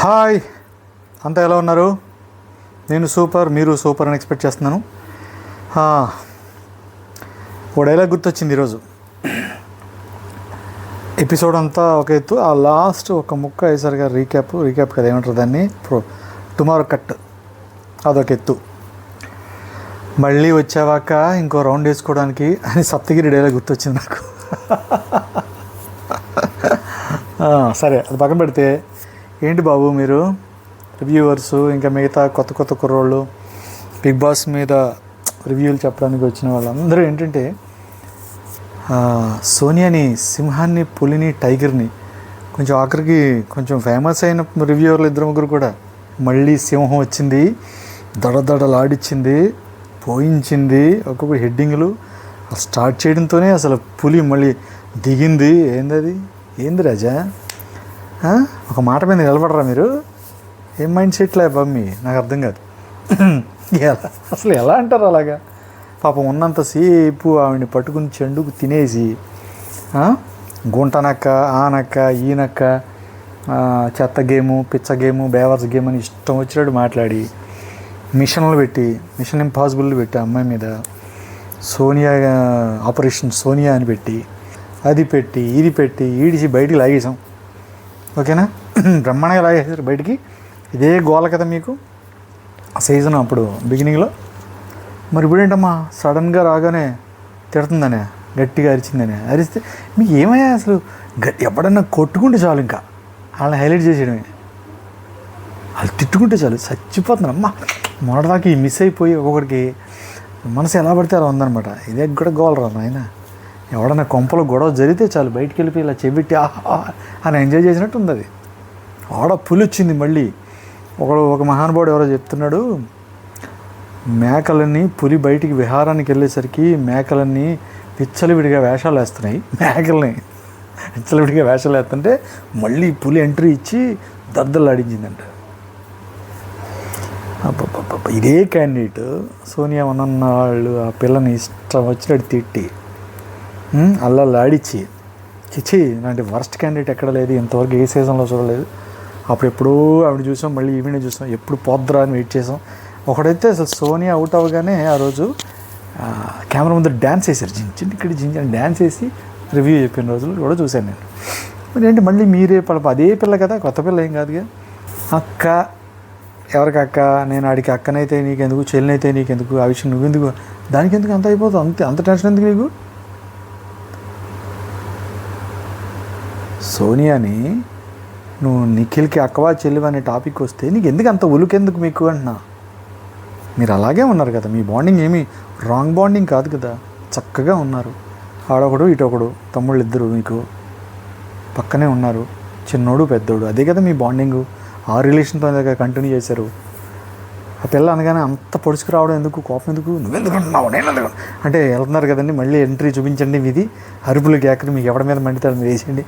Hi, అంతా ఎలా ఉన్నారు? నేను సూపర్, మీరు సూపర్ అని ఎక్స్పెక్ట్ చేస్తున్నాను. ఓ డైలాగ్ గుర్తొచ్చింది ఈరోజు. ఎపిసోడ్ అంతా ఒక ఎత్తు, ఆ లాస్ట్ ఒక ముక్క వేసరిగా రీక్యాప్ కదా ఏమంటారు దాన్ని, టుమారో కట్, అదొక ఎత్తు. మళ్ళీ వచ్చావాక ఇంకో రౌండ్ వేసుకోవడానికి అని సప్తగిరి డైలాగ్ గుర్తొచ్చింది నాకు. సరే, అది పక్కన పెడితే ఏంటి బాబు మీరు రివ్యూవర్స్, ఇంకా మిగతా కొత్త కుర్రోళ్ళు, బిగ్ బాస్ మీద రివ్యూలు చెప్పడానికి వచ్చిన వాళ్ళందరూ ఏంటంటే సోనియాని, సింహాన్ని, పులిని, టైగర్ని, కొంచెం ఆఖరికి కొంచెం ఫేమస్ అయిన రివ్యూవర్లు ఇద్దరు ముగ్గురు కూడా మళ్ళీ సింహం వచ్చింది, దడదడలాడిచ్చింది, పోయించింది, ఒక్కొక్క హెడ్డింగ్లు స్టార్ట్ చేయడంతోనే అసలు పులి మళ్ళీ దిగింది. ఏంది రాజా, ఒక మాట మీద నిలబడరా మీరు? ఏం మైండ్ సెట్లే బమ్మి, నాకు అర్థం కాదు. అసలు ఎలా అంటారు అలాగా? పాపం ఉన్నంతసేపు ఆవిడని పట్టుకుని చెండుకు తినేసి గుంటనక్క, ఆనక్క, ఈనక్క, చెత్త గేము, పిచ్చ గేము, బేవర్స్ గేమ్ అని ఇష్టం వచ్చినట్టు మాట్లాడి మిషన్ ఇంపాసిబుల్ పెట్టి అమ్మాయి మీద సోనియా, ఆపరేషన్ సోనియా అని పెట్టి, అది పెట్టి ఇది పెట్టి ఈడిచి బయటికి లాగేసాం. ఓకేనా? బ్రహ్మాండంగా లాగేసారు బయటికి. ఇదే గోల కదా మీకు సీజన్ అప్పుడు బిగినింగ్లో. మరి ఇప్పుడేంటమ్మా సడన్గా రాగానే తిడుతుందనే, గట్టిగా అరిస్తే మీకు ఏమయ్యా అసలు? ఎప్పుడన్నా కొట్టుకుంటే చాలు, ఇంకా వాళ్ళని హైలైట్ చేసేయడమే. వాళ్ళు తిట్టుకుంటే చాలు, చచ్చిపోతున్నారు. అమ్మ మొదటిదాకా ఈ మిస్ అయిపోయి ఒక్కొక్కడికి మనసు ఎలా పడితే అలా ఉందనమాట. ఇదే కూడా గోలరా నాయన. ఎవడన్నా కొంపలో గొడవ జరిగితే చాలు బయటికి వెళ్ళిపోయి ఇలా చెవిట్టి ఆహా అని ఎంజాయ్ చేసినట్టు ఉంది. అది ఆడ పులి వచ్చింది మళ్ళీ. ఒక మహానుభావుడు ఎవరో చెప్తున్నాడు, మేకలన్నీ పులి బయటికి విహారానికి వెళ్ళేసరికి మేకలన్నీ విచ్చలవిడిగా వేషాలు వేస్తున్నాయి. మేకల్ని విచ్చలవిడిగా వేషాలు వేస్తుంటే మళ్ళీ పులి ఎంట్రీ ఇచ్చి దద్దలాడించిందంట. ఇదే క్యాండిడేట్ సోనియా ఉన్న వాళ్ళు ఆ పిల్లని ఇష్టం వచ్చినట్టు తిట్టి అల్లలాడిచ్చి చిచ్చి ఇలాంటి వర్స్ట్ క్యాండిడేట్ ఎక్కడ లేదు, ఇంతవరకు ఏ సీజన్లో చూడలేదు. అప్పుడు ఎప్పుడూ ఆవిడ చూసాం, మళ్ళీ ఈవిడే చూసాం, ఎప్పుడు పోద్దురా అని వెయిట్ చేసాం. ఒకడైతే అసలు సోనియా అవుట్ అవ్వగానే ఆ రోజు కెమెరా ముందు డ్యాన్స్ వేశారు, ఇక్కడ జించి డ్యాన్స్ వేసి రివ్యూ చెప్పిన రోజులు కూడా చూశాను నేను. మరి ఏంటి మళ్ళీ మీరే అదే పిల్ల కదా, కొత్త పిల్ల ఏం కాదుగా. అక్క ఎవరికి అక్క? నేను ఆడికి అక్కనైతే నీకెందుకు, చెల్లినైతే నీకెందుకు, ఆ విషయం నువ్వెందుకు, దానికి ఎందుకు అంత అయిపోతుంది, అంత టెన్షన్ ఎందుకు నీకు? సోనియాని నువ్వు నిఖిల్కి అక్కవా చెల్లివా అనే టాపిక్ వస్తే నీకు ఎందుకు అంత ఉలుకెందుకు మీకు అంటున్నా. మీరు అలాగే ఉన్నారు కదా, మీ బాండింగ్ ఏమీ రాంగ్ బాండింగ్ కాదు కదా, చక్కగా ఉన్నారు. ఆడొకడు ఇటొకడు తమ్ముళ్ళు ఇద్దరు మీకు పక్కనే ఉన్నారు, చిన్నోడు పెద్దోడు, అదే కదా మీ బాండింగు. ఆ రిలేషన్తో కంటిన్యూ చేశారు. ఆ పిల్ల అనగానే అంత పొడుచుకు రావడం ఎందుకు, కోపం ఎందుకు, నువ్వెందుకు అంటున్నావు, నేను ఎందుకు అంటే వెళ్తున్నారు కదండి, మళ్ళీ ఎంట్రీ చూపించండి మీది, అరుపులు కేకలు, మీకు ఎవరి మీద మండితాడు మీరు వేసేయండి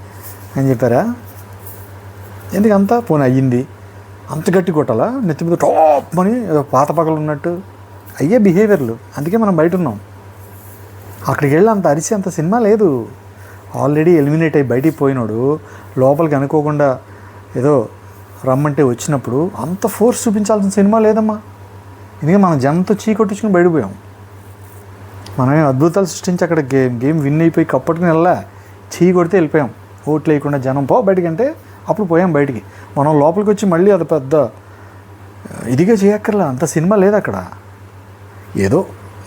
అని చెప్పారా? ఎందుకు అంతా పోనీ అయ్యింది, అంత గట్టి కొట్టాలా నెత్తి మీద టాప్ అని ఏదో పాత పగలు ఉన్నట్టు అయ్యే బిహేవియర్లు. అందుకే మనం బయట ఉన్నాం. అక్కడికి వెళ్ళి అంత అరిసి అంత సినిమా లేదు. ఆల్రెడీ ఎలిమినేట్ అయ్యి బయటికి పోయినాడు, లోపలికి అనుకోకుండా ఏదో రమ్మంటే వచ్చినప్పుడు అంత ఫోర్స్ చూపించాల్సిన సినిమా లేదమ్మా. ఎందుకంటే మనం జనంతో చీకొట్టించుకుని బయటపోయాం. మనమే అద్భుతాలు సృష్టించి అక్కడ గేమ్ విన్ అయిపోయి కప్పట్టుకుని వెళ్ళా, చీ కొడితే వెళ్ళిపోయాం. ఓట్లు వేయకుండా జనం పో బయటికి అంటే అప్పుడు పోయాం బయటికి. మనం లోపలికి వచ్చి మళ్ళీ అది పెద్ద ఇదిగా చేయక్కర్లా, అంత సినిమా లేదు అక్కడ. ఏదో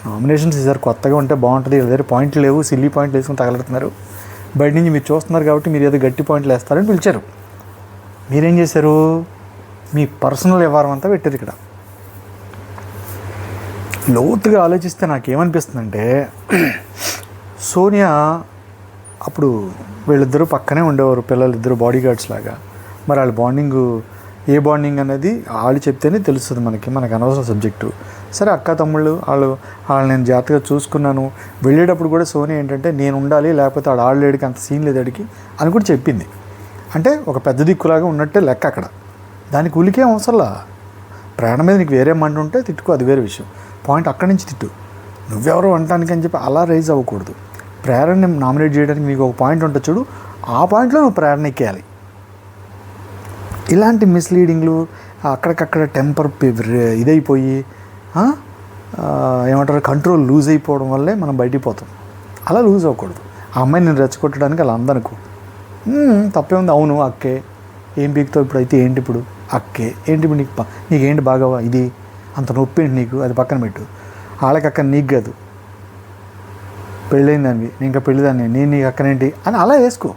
నామినేషన్స్ ఈసారి కొత్తగా ఉంటే బాగుంటుంది, వీళ్ళ దగ్గర పాయింట్లు లేవు, సిల్లీ పాయింట్లు వేసుకుని తగలడుతున్నారు. బయట నుంచి మీరు చూస్తున్నారు కాబట్టి మీరు ఏదో గట్టి పాయింట్లు వేస్తారని పిలిచారు. మీరేం చేశారు? మీ పర్సనల్ వ్యవహారం అంతా పెట్టారు ఇక్కడ. లోతుగా ఆలోచిస్తే నాకేమనిపిస్తుందంటే, సోనియా అప్పుడు వీళ్ళిద్దరూ పక్కనే ఉండేవారు, పిల్లలిద్దరూ బాడీ గార్డ్స్ లాగా. మరి వాళ్ళ బాండింగు ఏ బాండింగ్ అనేది వాళ్ళు చెప్తేనే తెలుస్తుంది మనకు అనవసరం సబ్జెక్టు. సరే, అక్క తమ్ముళ్ళు వాళ్ళు నేను జాగ్రత్తగా చూసుకున్నాను. వెళ్ళేటప్పుడు కూడా సోనియా ఏంటంటే నేను ఉండాలి, లేకపోతే ఆడు ఆడలేడికి అంత సీన్ లేదు అడిగి అని కూడా చెప్పింది. అంటే ఒక పెద్ద దిక్కులాగా ఉన్నట్టే లెక్క అక్కడ. దానికి ఉలికే అవసరంలా. ప్రాణం మీద నీకు వేరే మంట ఉంటే తిట్టుకో, అది వేరే విషయం. పాయింట్ అక్కడి నుంచి తిట్టు, నువ్వెవరో అంటానికి అని చెప్పి అలా రైజ్ అవ్వకూడదు. ప్రేరణని నామినేట్ చేయడానికి మీకు ఒక పాయింట్ ఉంటుంది చూడు, ఆ పాయింట్లో నువ్వు ప్రేరణ ఎక్కేయాలి. ఇలాంటి మిస్లీడింగ్లు అక్కడికక్కడ టెంపర్ ఇదైపోయి ఏమంటారు కంట్రోల్ లూజ్ అయిపోవడం వల్లే మనం బయటికి పోతాం. అలా లూజ్ అవ్వకూడదు. ఆ అమ్మాయి నేను రెచ్చగొట్టడానికి అలా అందనుకో తప్పే ఉంది. అవును అక్కే ఏం పీకుతావు ఇప్పుడు, అయితే ఏంటి ఇప్పుడు అక్కే ఏంటి ఇప్పుడు నీకేంటి బాగా ఇది అంత నొప్పి ఏంటి నీకు, అది పక్కన పెట్టు. వాళ్ళకి అక్కడ నీకు కాదు, పెళ్ళైందాన్ని నేను ఇంకా పెళ్ళిదాన్ని నేను నీకు అక్కనేంటి అని అలా వేసుకో.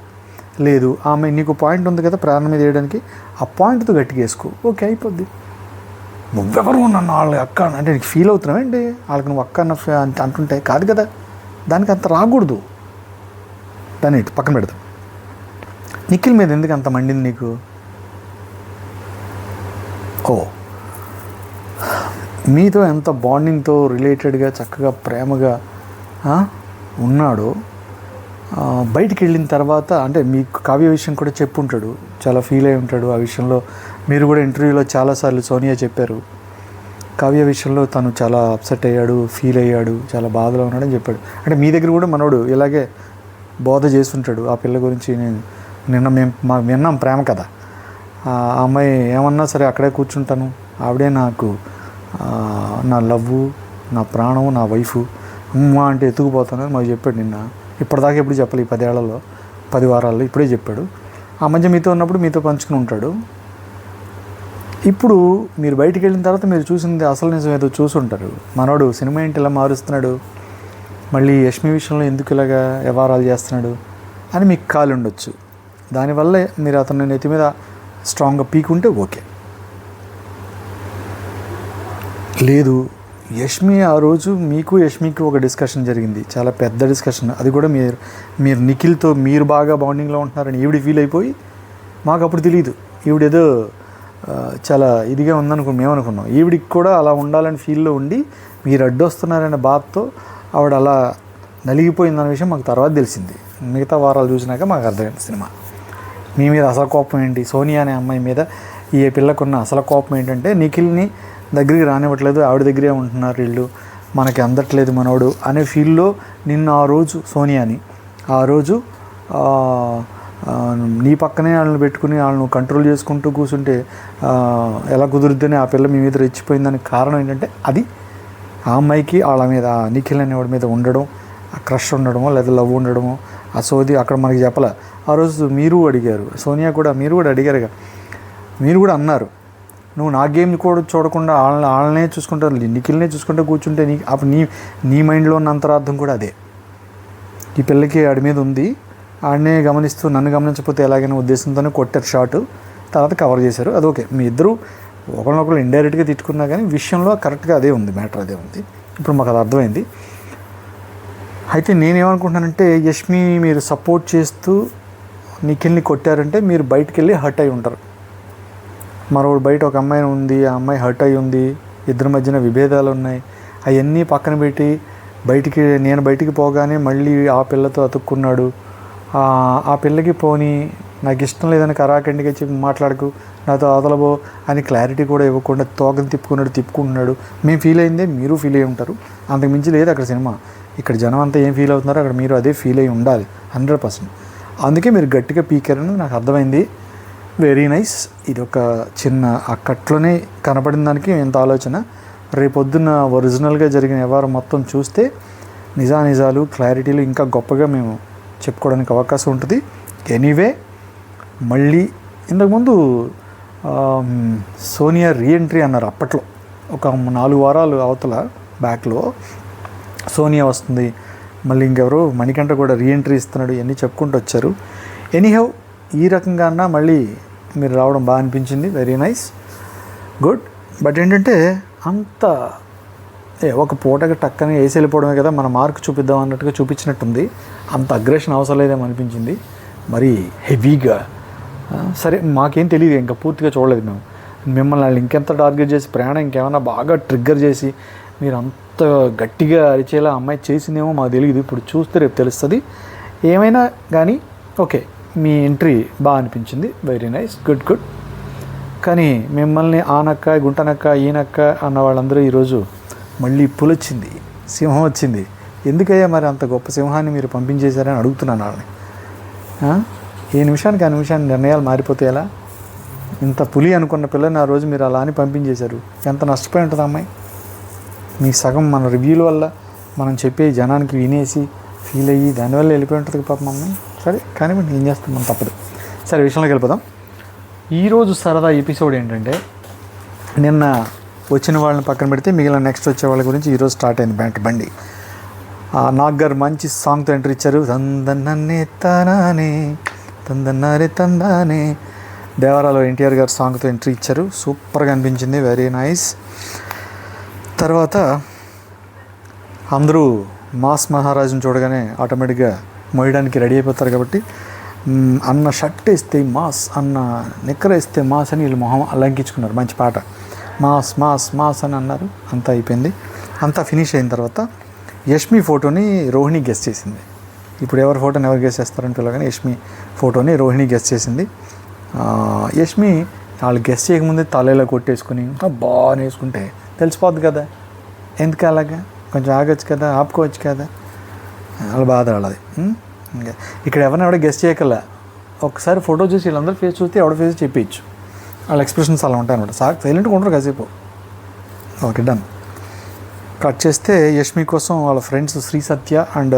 లేదు ఆమె నీకు పాయింట్ ఉంది కదా ప్రాణం మీద వేయడానికి, ఆ పాయింట్తో గట్టిగా వేసుకో, ఓకే అయిపోద్ది. నువ్వెవరు నన్ను వాళ్ళ అక్క అంటే నీకు ఫీల్ అవుతున్నావేంటి, వాళ్ళకి నువ్వు అక్క అన్న అంటుంటే కాదు కదా, దానికి అంత రాకూడదు. దాన్ని పక్కన పెడతాం. నిఖిల్ మీద ఎందుకు అంత మండింది నీకు? మీతో ఎంత బాండింగ్తో రిలేటెడ్గా చక్కగా ప్రేమగా ఉన్నాడో, బయటికి వెళ్ళిన తర్వాత అంటే మీకు కావ్య విషయం కూడా చెప్పుంటాడు, చాలా ఫీల్ అయి ఉంటాడు. ఆ విషయంలో మీరు కూడా ఇంటర్వ్యూలో చాలాసార్లు సోనియా చెప్పారు, కావ్య విషయంలో తను చాలా అప్సెట్ అయ్యాడు, ఫీల్ అయ్యాడు, చాలా బాధలో ఉన్నాడని చెప్పాడు. అంటే మీ దగ్గర కూడా మనోడు ఇలాగే బోధ చేస్తుంటాడు ఆ పిల్ల గురించి. నిన్న మేము విన్నాం ప్రేమ కదా, ఆ అమ్మాయి ఏమన్నా సరే అక్కడే కూర్చుంటాను, ఆవిడే నాకు నా లవ్వు, నా ప్రాణం, నా వైఫు, అమ్మా అంటే ఎత్తుకుపోతానని మాకు చెప్పాడు నిన్న. ఇప్పటిదాకా ఎప్పుడు చెప్పాలి, 10 ఏళ్లలో 10 వారాల్లో ఇప్పుడే చెప్పాడు. ఆ మధ్య మీతో ఉన్నప్పుడు మీతో పంచుకుని ఉంటాడు. ఇప్పుడు మీరు బయటికి వెళ్ళిన తర్వాత మీరు చూసింది అసలు నిజం ఏదో చూసుంటారు. మనోడు సినిమా ఏంటి ఇలా మారుస్తున్నాడు, మళ్ళీ యష్మి విషయంలో ఎందుకు ఇలాగా వ్యవహారాలు చేస్తున్నాడు అని మీకు కాలు ఉండొచ్చు. దానివల్ల మీరు అతని నెత్తి మీద స్ట్రాంగ్గా పీకుంటే ఓకే. లేదు యష్మి ఆ రోజు మీకు యష్మికి ఒక డిస్కషన్ జరిగింది, చాలా పెద్ద డిస్కషన్. అది కూడా మీరు నిఖిల్తో మీరు బాగా బాండింగ్లో ఉంటున్నారని ఈవిడ ఫీల్ అయిపోయి, మాకు అప్పుడు తెలియదు ఈవిడేదో చాలా ఇదిగా మేము అనుకున్నాం. ఈవిడికి కూడా అలా ఉండాలని ఫీల్లో ఉండి మీరు అడ్డొస్తున్నారనే బాధతో ఆవిడ అలా నలిగిపోయిందన్న విషయం మాకు తర్వాత తెలిసింది. మిగతా వారాలు చూసినాక మాకు అర్థమైంది సినిమా. మీ మీద అసలు కోపం ఏంటి, సోనియా అనే అమ్మాయి మీద ఈ పిల్లకున్న అసలు కోపం ఏంటంటే నిఖిల్ని దగ్గరికి రానివ్వట్లేదు, ఆవిడ దగ్గరే ఉంటున్నారు వీళ్ళు, మనకి అందట్లేదు మనోడు అనే ఫీల్లో నిన్న ఆ రోజు సోనియాని ఆ రోజు నీ పక్కనే వాళ్ళని పెట్టుకుని వాళ్ళను కంట్రోల్ చేసుకుంటూ కూర్చుంటే ఎలా కుదురుద్దని ఆ పిల్ల మీ మీద రెచ్చిపోయిందానికి కారణం ఏంటంటే అది ఆ అమ్మాయికి వాళ్ళ మీద నిఖిల్ అనేవాడి మీద ఉండడం, ఆ క్రష్ ఉండడమో లేదా లవ్ ఉండడమో ఆ సోది అక్కడ మనకి చెప్పలే. ఆ రోజు మీరు అడిగారు, సోనియా కూడా మీరు కూడా అడిగారుగా, మీరు కూడా అన్నారు నువ్వు నా గేమ్ కూడా చూడకుండా వాళ్ళనే చూసుకుంటారు, నిఖిల్నే చూసుకుంటూ కూర్చుంటే అప్పుడు నీ మైండ్లో ఉన్న అంతరార్థం కూడా అదే. ఈ పిల్లకి ఆడి మీద ఉంది, ఆడనే గమనిస్తూ నన్ను గమనించకపోతే ఎలాగైనా ఉద్దేశంతోనే కొట్టారు షాట్, తర్వాత కవర్ చేశారు. అది ఓకే, మీ ఇద్దరు ఒకరినొకరు ఇండైరెక్ట్గా తిట్టుకున్నా కానీ విషయంలో కరెక్ట్గా అదే ఉంది, మ్యాటర్ అదే ఉంది. ఇప్పుడు మాకు అది అర్థమైంది. అయితే నేనేమనుకుంటున్నానంటే యష్మి మీరు సపోర్ట్ చేస్తూ నిఖిల్ని కొట్టారంటే మీరు బయటికి వెళ్ళి హర్ట్ అయి ఉంటారు. మరో బయట ఒక అమ్మాయి ఉంది, ఆ అమ్మాయి హర్ట్ అయి ఉంది, ఇద్దరి మధ్యన విభేదాలు ఉన్నాయి, అవన్నీ పక్కన పెట్టి నేను బయటికి పోగానే మళ్ళీ ఆ పిల్లతో అతుక్కున్నాడు, ఆ పిల్లకి పోని నాకు ఇష్టం లేదని కరాఖండిగా చెప్పి మాట్లాడకు, నాతో అదలబో అని క్లారిటీ కూడా ఇవ్వకుండా తోకని తిప్పుకుంటున్నాడు. మేము ఫీల్ అయిందే మీరు ఫీల్ అయ్యి ఉంటారు, అంతకు మించి లేదు అక్కడ సినిమా. ఇక్కడ జనం అంతా ఏం ఫీల్ అవుతున్నారో అక్కడ మీరు అదే ఫీల్ అయ్యి ఉండాలి 100%. అందుకే మీరు గట్టిగా పీకారని నాకు అర్థమైంది. Very nice. ఇది ఒక చిన్న ఆ కట్లోనే కనపడిన దానికి ఎంత ఆలోచన. రేపొద్దున్న ఒరిజినల్గా జరిగిన వ్యవహారం మొత్తం చూస్తే నిజాలు క్లారిటీలు ఇంకా గొప్పగా మేము చెప్పుకోవడానికి అవకాశం ఉంటుంది. ఎనీవే మళ్ళీ ఇంతకుముందు సోనియా రీఎంట్రీ అన్నారు అప్పట్లో, ఒక 4 వారాలు అవతల బ్యాక్లో సోనియా వస్తుంది, మళ్ళీ ఇంకెవరో మణికంఠ కూడా రీఎంట్రీ ఇస్తున్నాడు, ఇవన్నీ చెప్పుకుంటూ వచ్చారు. ఎనీహౌ ఈ రకంగా అన్నా మళ్ళీ మీరు రావడం బాగా అనిపించింది. Very nice, good. బట్ ఏంటంటే అంత ఒక పూటగా టక్కని వేసి వెళ్ళిపోవడమే కదా, మన మార్క్ చూపిద్దాం అన్నట్టుగా చూపించినట్టుంది. అంత అగ్రెషన్ అవసరం లేదేమో అనిపించింది, మరి హెవీగా. సరే మాకేం తెలియదు, ఇంకా పూర్తిగా చూడలేదు మేము. మిమ్మల్ని వాళ్ళు ఇంకెంత టార్గెట్ చేసి ప్రయాణం ఇంకేమైనా బాగా ట్రిగ్గర్ చేసి మీరు అంత గట్టిగా అరిచేలా అమ్మాయి చేసిందేమో మాకు తెలియదు. ఇప్పుడు చూస్తే రేపు తెలుస్తుంది. ఏమైనా కానీ ఓకే, మీ ఎంట్రీ బాగా అనిపించింది. Very nice, good. కానీ మిమ్మల్ని ఆ నక్క గుంటనక్క ఈనక్క అన్న వాళ్ళందరూ ఈరోజు మళ్ళీ పులొచ్చింది, సింహం వచ్చింది. ఎందుకయ్యా మరి అంత గొప్ప సింహాన్ని మీరు పంపించేశారని అడుగుతున్నాను వాళ్ళని. ఏ నిమిషానికి ఆ నిమిషాన్ని నిర్ణయాలు మారిపోతే ఎలా? ఇంత పులి అనుకున్న పిల్లని ఆ రోజు మీరు అలా అని పంపించేశారు. ఎంత నష్టపోయి ఉంటుంది అమ్మాయి. మీ సగం మన రివ్యూల వల్ల మనం చెప్పే జనానికి వినేసి ఫీల్ అయ్యి దానివల్ల వెళ్ళిపోయి ఉంటుంది పాపం అమ్మాయి. సరే కానీ ఏం చేస్తాం, మనం తప్పదు. సరే విషయంలోకి వెళ్ళిపోదాం. ఈరోజు సరదా ఎపిసోడ్ ఏంటంటే, నిన్న వచ్చిన వాళ్ళని పక్కన పెడితే మిగిలిన నెక్స్ట్ వచ్చే వాళ్ళ గురించి ఈరోజు స్టార్ట్ అయింది బ్యాంటర్ బండి. నాగ్ గారు మంచి సాంగ్తో ఎంట్రీ ఇచ్చారు. తందన్నే తానానే తందన్నారే తందానే. దేవరాలో ఎన్టీఆర్ గారు సాంగ్తో ఎంట్రీ ఇచ్చారు. సూపర్గా అనిపించింది, వెరీ నైస్. తర్వాత అందరూ మాస్ మహారాజుని చూడగానే ఆటోమేటిక్గా మోయడానికి రెడీ అయిపోతారు. కాబట్టి అన్న షర్ట్ వేస్తే మాస్, అన్న నిక్కర వేస్తే మాస్ అని వీళ్ళు మొహం అలంకించుకున్నారు. మంచి పాట, మాస్ మాస్ మాస్ అని అన్నారు. అంతా అయిపోయింది. అంతా ఫినిష్ అయిన తర్వాత యష్మి ఫోటోని రోహిణి గెస్ట్ చేసింది. ఇప్పుడు ఎవరి ఫోటోని ఎవరు గెస్ట్ చేస్తారని పిల్లగానే యష్మి ఫోటోని రోహిణి గెస్ట్ చేసింది. యష్మి వాళ్ళు గెస్ట్ చేయకముందే తలలో కొట్టేసుకుని బాగా వేసుకుంటే తెలిసిపోద్ది కదా, ఎందుకు అలాగా, కొంచెం ఆగొచ్చు కదా, ఆపుకోవచ్చు కదా, వాళ్ళ బాధ వాళ్ళది. ఇంకా ఇక్కడ ఎవరిని గెస్ట్ చేయగల, ఒకసారి ఫోటో చూసి వీళ్ళందరూ ఫేస్ చూస్తే ఎవడ ఫేస్ చెప్పేయచ్చు. వాళ్ళ ఎక్స్ప్రెషన్స్ అలా ఉంటాయి అనమాట. సైలెంట్గా ఉంటారు కాసేపు. Okay done. కట్ చేస్తే యష్మి కోసం వాళ్ళ ఫ్రెండ్స్ శ్రీ సత్య అండ్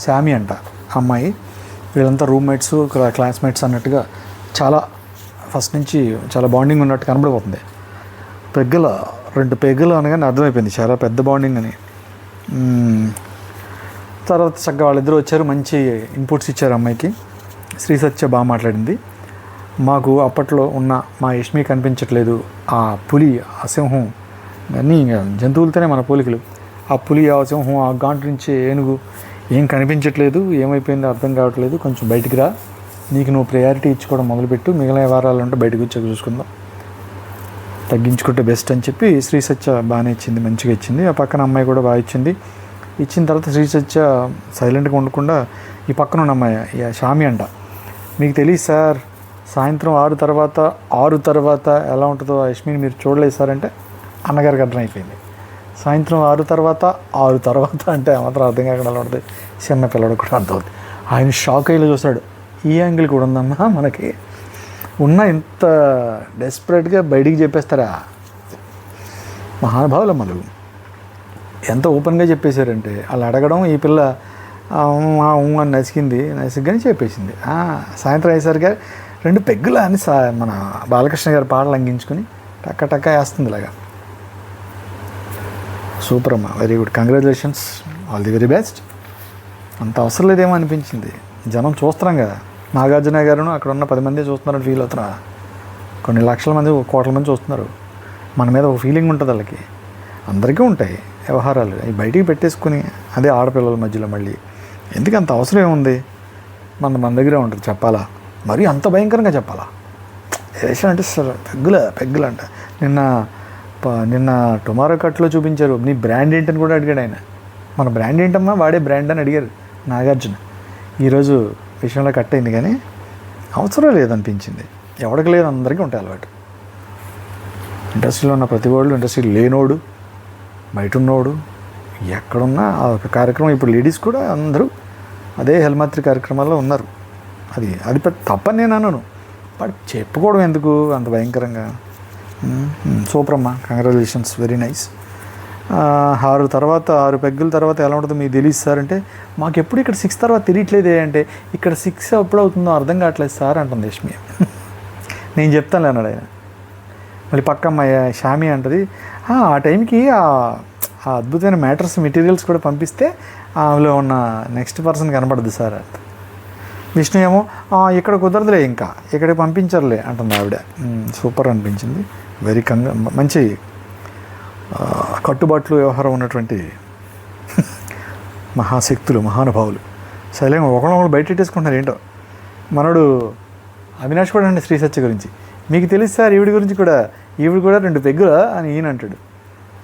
శామి అంట అమ్మాయి, వీళ్ళంతా రూమ్మేట్స్ క్లాస్మేట్స్ అన్నట్టుగా చాలా ఫస్ట్ నుంచి చాలా బాండింగ్ ఉన్నట్టు కనబడిపోతుంది. రెండు పెగ్గలు అనగానే అర్థమైపోయింది చాలా పెద్ద బాండింగ్ అని. తర్వాత చక్కగా వాళ్ళిద్దరూ వచ్చారు, మంచి ఇన్పుట్స్ ఇచ్చారు అమ్మాయికి. శ్రీ సత్య బాగా మాట్లాడింది. మాకు అప్పట్లో ఉన్న మా యష్మి కనిపించట్లేదు, ఆ పులి ఆ సింహం అన్నీ జంతువులతోనే మన పోలికలు, ఆ పులి ఆ సింహం ఆ గాంట్రించే ఏనుగు ఏం కనిపించట్లేదు, ఏమైపోయిందో అర్థం కావట్లేదు, కొంచెం బయటికి రా, నీకు నువ్వు ప్రయారిటీ ఇచ్చుకోవడం మొదలుపెట్టు, మిగిలిన వారాలంటే బయటకు వచ్చాక చూసుకుందాం, తగ్గించుకుంటే బెస్ట్ అని చెప్పి శ్రీ సత్య బాగానే ఇచ్చింది, మంచిగా ఇచ్చింది. ఆ పక్కన అమ్మాయి కూడా బాగా ఇచ్చింది. ఇచ్చిన తర్వాత శ్రీ సత్య సైలెంట్గా ఉండకుండా ఈ పక్కన ఉన్న అమ్మాయి షామి అంట, మీకు తెలియదు సార్ సాయంత్రం 6 తర్వాత ఎలా ఉంటుందో యష్మిని మీరు చూడలేదు సార్ అంటే అన్నగారికి అర్థమైపోయింది. సాయంత్రం 6 తర్వాత అంటే మాత్రం అర్థం కాకుండా ఎలా ఉంటుంది, చిన్న పిల్లడు కూడా అర్థమవుతుంది. ఆయన షాక్ అయ్యేలా చూస్తాడు, ఈ యాంగిల్ కూడా ఉందమ్మా మనకి, ఉన్న ఇంత డెస్పరేట్గా బయటికి చెప్పేస్తారా మహానుభావులమ్మలు. ఎంత ఓపెన్గా చెప్పేశారంటే వాళ్ళు అడగడం, ఈ పిల్ల అని నసిగ్గానే చెప్పేసింది. సాయంత్రం అయ్యేసరికి 2 పెగ్గులు అని మన బాలకృష్ణ గారి పాటలు అందించుకొని టక్క వేస్తుంది ఇలాగా. సూపర్ అమ్మా, very good, congratulations, all the very best. అంత అవసరం లేదేమో అనిపించింది. జనం చూస్తున్నాం కదా, నాగార్జున గారును అక్కడ ఉన్న 10 మంది చూస్తున్నారని ఫీల్ అవుతున్నా, కొన్ని లక్షల మంది కోట్ల మంది చూస్తున్నారు. మన మీద ఒక ఫీలింగ్ ఉంటుంది వాళ్ళకి, అందరికీ ఉంటాయి వ్యవహారాలు, అవి బయటికి పెట్టేసుకుని అదే ఆడపిల్లల మధ్యలో మళ్ళీ ఎందుకు అంత అవసరం ఏముంది, మన దగ్గరే ఉంటుంది చెప్పాలా, మరీ అంత భయంకరంగా చెప్పాలా. ఏషియన్ అంటే సార్ పెగ్గులు అంట. నిన్న టుమారో కట్లో చూపించారు, నీ బ్రాండ్ ఏంటని కూడా అడిగాడు ఆయన. మన బ్రాండ్ ఏంటమ్మా, వాడే బ్రాండ్ అని అడిగారు నాగార్జున. ఈరోజు విషయంలో కట్ అయింది, కానీ అవసరం లేదనిపించింది. ఎవరికి లేదు, అందరికీ ఉంటాయి అలవాటు. ఇండస్ట్రీలో ఉన్న ప్రతి వాడు, ఇండస్ట్రీ లేనోడు, బయట ఉన్నోడు, ఎక్కడున్నా ఆ ఒక కార్యక్రమం. ఇప్పుడు లేడీస్ కూడా అందరూ అదే హెల్మాత్రి కార్యక్రమాల్లో ఉన్నారు. అది పెద్ద తప్పని నేను అనను, బట్ చెప్పుకోవడం ఎందుకు అంత భయంకరంగా. సూపర్ అమ్మా, కంగ్రాచులేషన్స్, వెరీ నైస్. 6 పెగ్గుల తర్వాత ఎలా ఉంటుందో మీకు తెలియదు సార్ అంటే, మాకు ఎప్పుడు ఇక్కడ 6 తర్వాత తెలియట్లేదే అంటే, ఇక్కడ 6 ఎప్పుడు అవుతుందో అర్థం కావట్లేదు సార్ అంటుంది యష్మి. నేను చెప్తాను అన్నాడు ఆయన. మళ్ళీ పక్క అమ్మాయి షామి అంటది, ఆ టైంకి ఆ అద్భుతమైన మెటీరియల్స్ కూడా పంపిస్తే ఆమెలో ఉన్న నెక్స్ట్ పర్సన్ కనపడదు సార్ అంట. విష్ణు ఏమో ఇక్కడ కుదరదులే, ఇంకా ఇక్కడికి పంపించరులే అంటుంది ఆవిడ. సూపర్ అనిపించింది, వెరీ మంచి కట్టుబాట్లు వ్యవహారం ఉన్నటువంటి మహాశక్తులు, మహానుభావులు. శైలంగా ఒకళ్ళు బయటెట్టేసుకుంటున్నారు ఏంటో. మనోడు అవినాష్ కూడా అండి శ్రీ సత్య గురించి, మీకు తెలుసు సార్ ఈవిడ గురించి కూడా, ఈవిడ కూడా 2 పెగ్గులా అని ఈయన అంటాడు.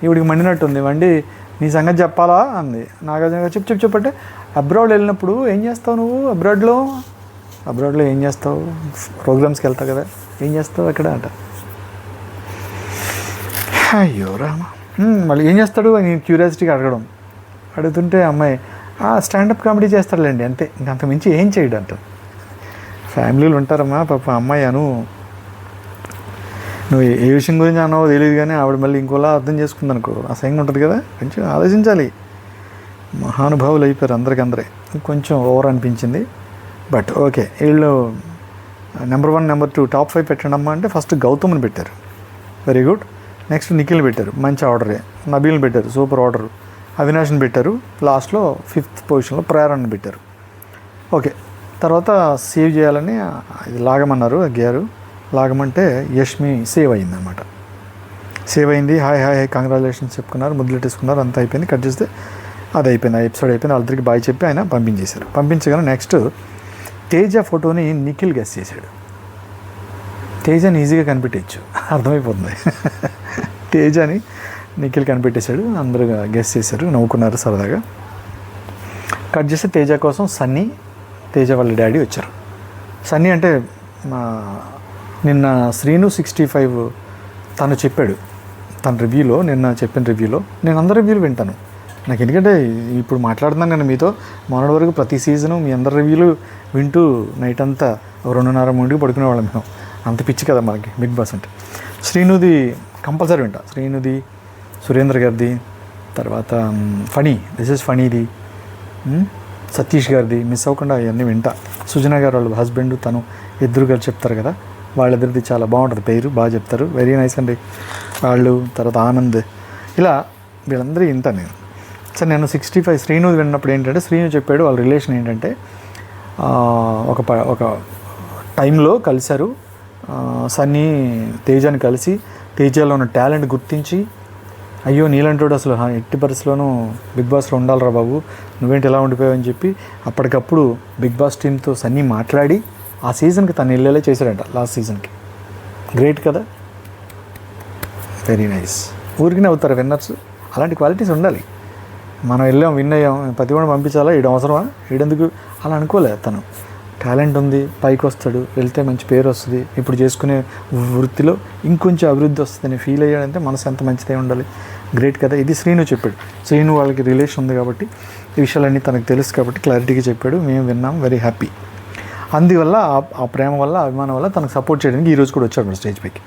ఈవిడికి మండినట్టుంది, వండి నీ సంగతి చెప్పాలా అంది. నాగార్జున చెప్పంటే, అబ్రాడ్ వెళ్ళినప్పుడు ఏం చేస్తావు నువ్వు, అబ్రాడ్లో ఏం చేస్తావు, ప్రోగ్రామ్స్కి వెళ్తావు కదా, ఏం చేస్తావు అక్కడ అంట. అయ్యో రామ, మళ్ళీ ఏం చేస్తాడు అని క్యూరియాసిటీగా అడుగుతుంటే అమ్మాయి స్టాండప్ కామెడీ చేస్తాడులేండి అంతే, ఇంకంత మించి ఏం చేయడు అంట. ఫ్యామిలీలు ఉంటారమ్మా పాప. అమ్మాయి నువ్వు ఏ విషయం గురించి అన్నావో తెలియదు, కానీ ఆవిడ మళ్ళీ ఇంకోలా అర్థం చేసుకుంది అనుకో, అసహ్యంగా ఉంటుంది కదా. కొంచెం ఆలోచించాలి. మహానుభావులు అయిపోయారు అందరికందరే. కొంచెం ఓవర్ అనిపించింది. బట్ ఓకే, వీళ్ళు నెంబర్ 1 నెంబర్ 2 టాప్ 5 పెట్టండి అమ్మా అంటే ఫస్ట్ గౌతమ్ని పెట్టారు, వెరీ గుడ్. నెక్స్ట్ నిఖిల్ పెట్టారు, మంచి ఆర్డరే. నబీల్ని పెట్టారు, సూపర్ ఆర్డర్. అవినాష్ని పెట్టారు, లాస్ట్లో 5th పొజిషన్లో ప్రేరణని పెట్టారు. ఓకే, తర్వాత సేవ్ చేయాలని ఇది లాగమన్నారు, గేరు లాగమంటే యష్మి సేవ్ అయింది అనమాట. సేవ్ అయింది, హాయ్ హాయ్ హాయ్ కంగ్రాచులేషన్స్ చెప్పుకున్నారు, ముద్దులెట్టేసుకున్నారు, అంతా అయిపోయింది. కట్ చేస్తే అది అయిపోయింది, ఆ ఎపిసోడ్ అయిపోయింది. వాళ్ళిద్దరికి బాయ్ చెప్పి ఆయన పంపించేశారు. పంపించగానే నెక్స్ట్ తేజ ఫోటోని నిఖిల్ గెస్ చేశాడు. తేజని ఈజీగా కనిపెట్టేయచ్చు, అర్థమైపోతుంది. తేజని నిఖిల్ కనిపెట్టేశాడు, అందరూ గెస్ చేశారు, నవ్వుకున్నారు సరదాగా. కట్ చేస్తే తేజ కోసం సన్నీ, తేజ వాళ్ళ డాడీ వచ్చారు. సన్నీ అంటే నిన్న శ్రీను 65 తను చెప్పాడు తన రివ్యూలో, నిన్న చెప్పిన రివ్యూలో. నేను అందరి రివ్యూలు వింటాను, నాకు ఎందుకంటే ఇప్పుడు మాట్లాడుతున్నాను నేను మీతో. మొన్నటి వరకు ప్రతి సీజను మీ అందరి రివ్యూలు వింటూ నైట్ అంతా 2:30-3 పడుకునేవాళ్ళం మేము. అంత పిచ్చి కదా మనకి బిగ్ బాస్ అంటే. శ్రీనుది కంపల్సరీ వింటా, శ్రీనుది, సురేంద్ర గారిది, తర్వాత ఫనీ, దిస్ ఇస్ ఫనీది, సతీష్ గారిది మిస్ అవ్వకుండా ఇవన్నీ వింటా. సుజనా గారు వాళ్ళ హస్బెండ్ తను ఇద్దరు గారు చెప్తారు కదా, వాళ్ళిద్దరిది చాలా బాగుంటుంది, పేరు బాగా చెప్తారు, వెరీ నైస్ అండి వాళ్ళు. తర్వాత ఆనంద్, ఇలా వీళ్ళందరూ వింటాను నేను. సరే, నేను 65 శ్రీను విన్నప్పుడు ఏంటంటే, శ్రీను చెప్పాడు వాళ్ళ రిలేషన్ ఏంటంటే ఒక టైంలో కలిశారు. సన్నీ తేజని కలిసి తేజలో ఉన్న టాలెంట్ గుర్తించి, అయ్యో నీలంటోడు అసలు ఎట్టి పరిస్థితిలోనూ బిగ్ బాస్లో ఉండాలిరా బాబు, నువ్వేంటి ఎలా ఉండిపోయావు అని చెప్పి అప్పటికప్పుడు బిగ్ బాస్ టీంతో సన్నీ మాట్లాడి ఆ సీజన్కి తను వెళ్ళేలా చేశాడంట, లాస్ట్ సీజన్కి. గ్రేట్ కదా, వెరీ నైస్. ఊరికినే అవుతారు విన్నర్స్, అలాంటి క్వాలిటీస్ ఉండాలి. మనం వెళ్ళాం, విన్ అయ్యాం, ప్రతి కూడా పంపించాలా, ఈడ అవసరమా, ఈడెందుకు అలా అనుకోలే. తను టాలెంట్ ఉంది, పైకి వస్తాడు, వెళ్తే మంచి పేరు వస్తుంది, ఇప్పుడు చేసుకునే వృత్తిలో ఇంకొంచెం అభివృద్ధి వస్తుందని ఫీల్ అయ్యాడంటే మనసు ఎంత మంచిదే ఉండాలి. గ్రేట్ కదా. ఇది శ్రీను చెప్పాడు. శ్రీను వాళ్ళకి రిలేషన్ ఉంది కాబట్టి ఈ విషయాలన్నీ తనకు తెలుసు కాబట్టి క్లారిటీగా చెప్పాడు, మేము విన్నాం, వెరీ హ్యాపీ. అందువల్ల ఆ ప్రేమ వల్ల, అభిమానం వల్ల తనకు సపోర్ట్ చేయడానికి ఈరోజు కూడా వచ్చాడు స్టేజ్ పైకి.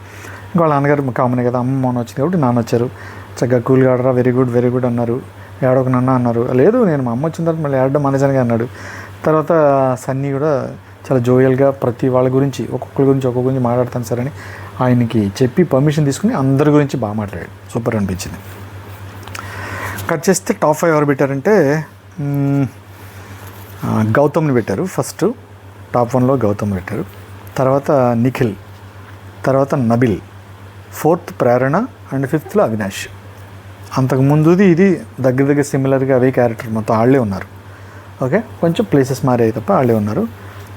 ఇంకా వాళ్ళ నాన్నగారు కామనే కదా, అమ్మ మొన్న వచ్చింది కాబట్టి నాన్న వచ్చారు, చక్కగా కూల్గా ఆడరా, వెరీ గుడ్ అన్నారు. ఏడొక నాన్న అన్నారు, లేదు నేను మా అమ్మ వచ్చిన తర్వాత మళ్ళీ ఏడడం మానేశానుగా అన్నాడు. తర్వాత సన్నీ కూడా చాలా జోయల్గా ప్రతి వాళ్ళ గురించి ఒక్కొక్కరి గురించి మాట్లాడతాను సార్ అని ఆయనకి చెప్పి పర్మిషన్ తీసుకుని అందరి గురించి బాగా మాట్లాడాడు, సూపర్ అనిపించింది. కట్ చేస్తే టాప్ 5 ఎవరు పెట్టారంటే గౌతమ్ని పెట్టారు. ఫస్ట్ టాప్ 1లో గౌతమ్ పెట్టారు, తర్వాత నిఖిల్, తర్వాత నబిల్, 4th ప్రేరణ అండ్ 5thలో అవినాష్. అంతకుముందుది ఇది దగ్గర సిమిలర్గా అవే క్యారెక్టర్, మొత్తం వాళ్ళే ఉన్నారు. ఓకే, కొంచెం ప్లేసెస్ మారాయి తప్ప వాళ్ళే ఉన్నారు.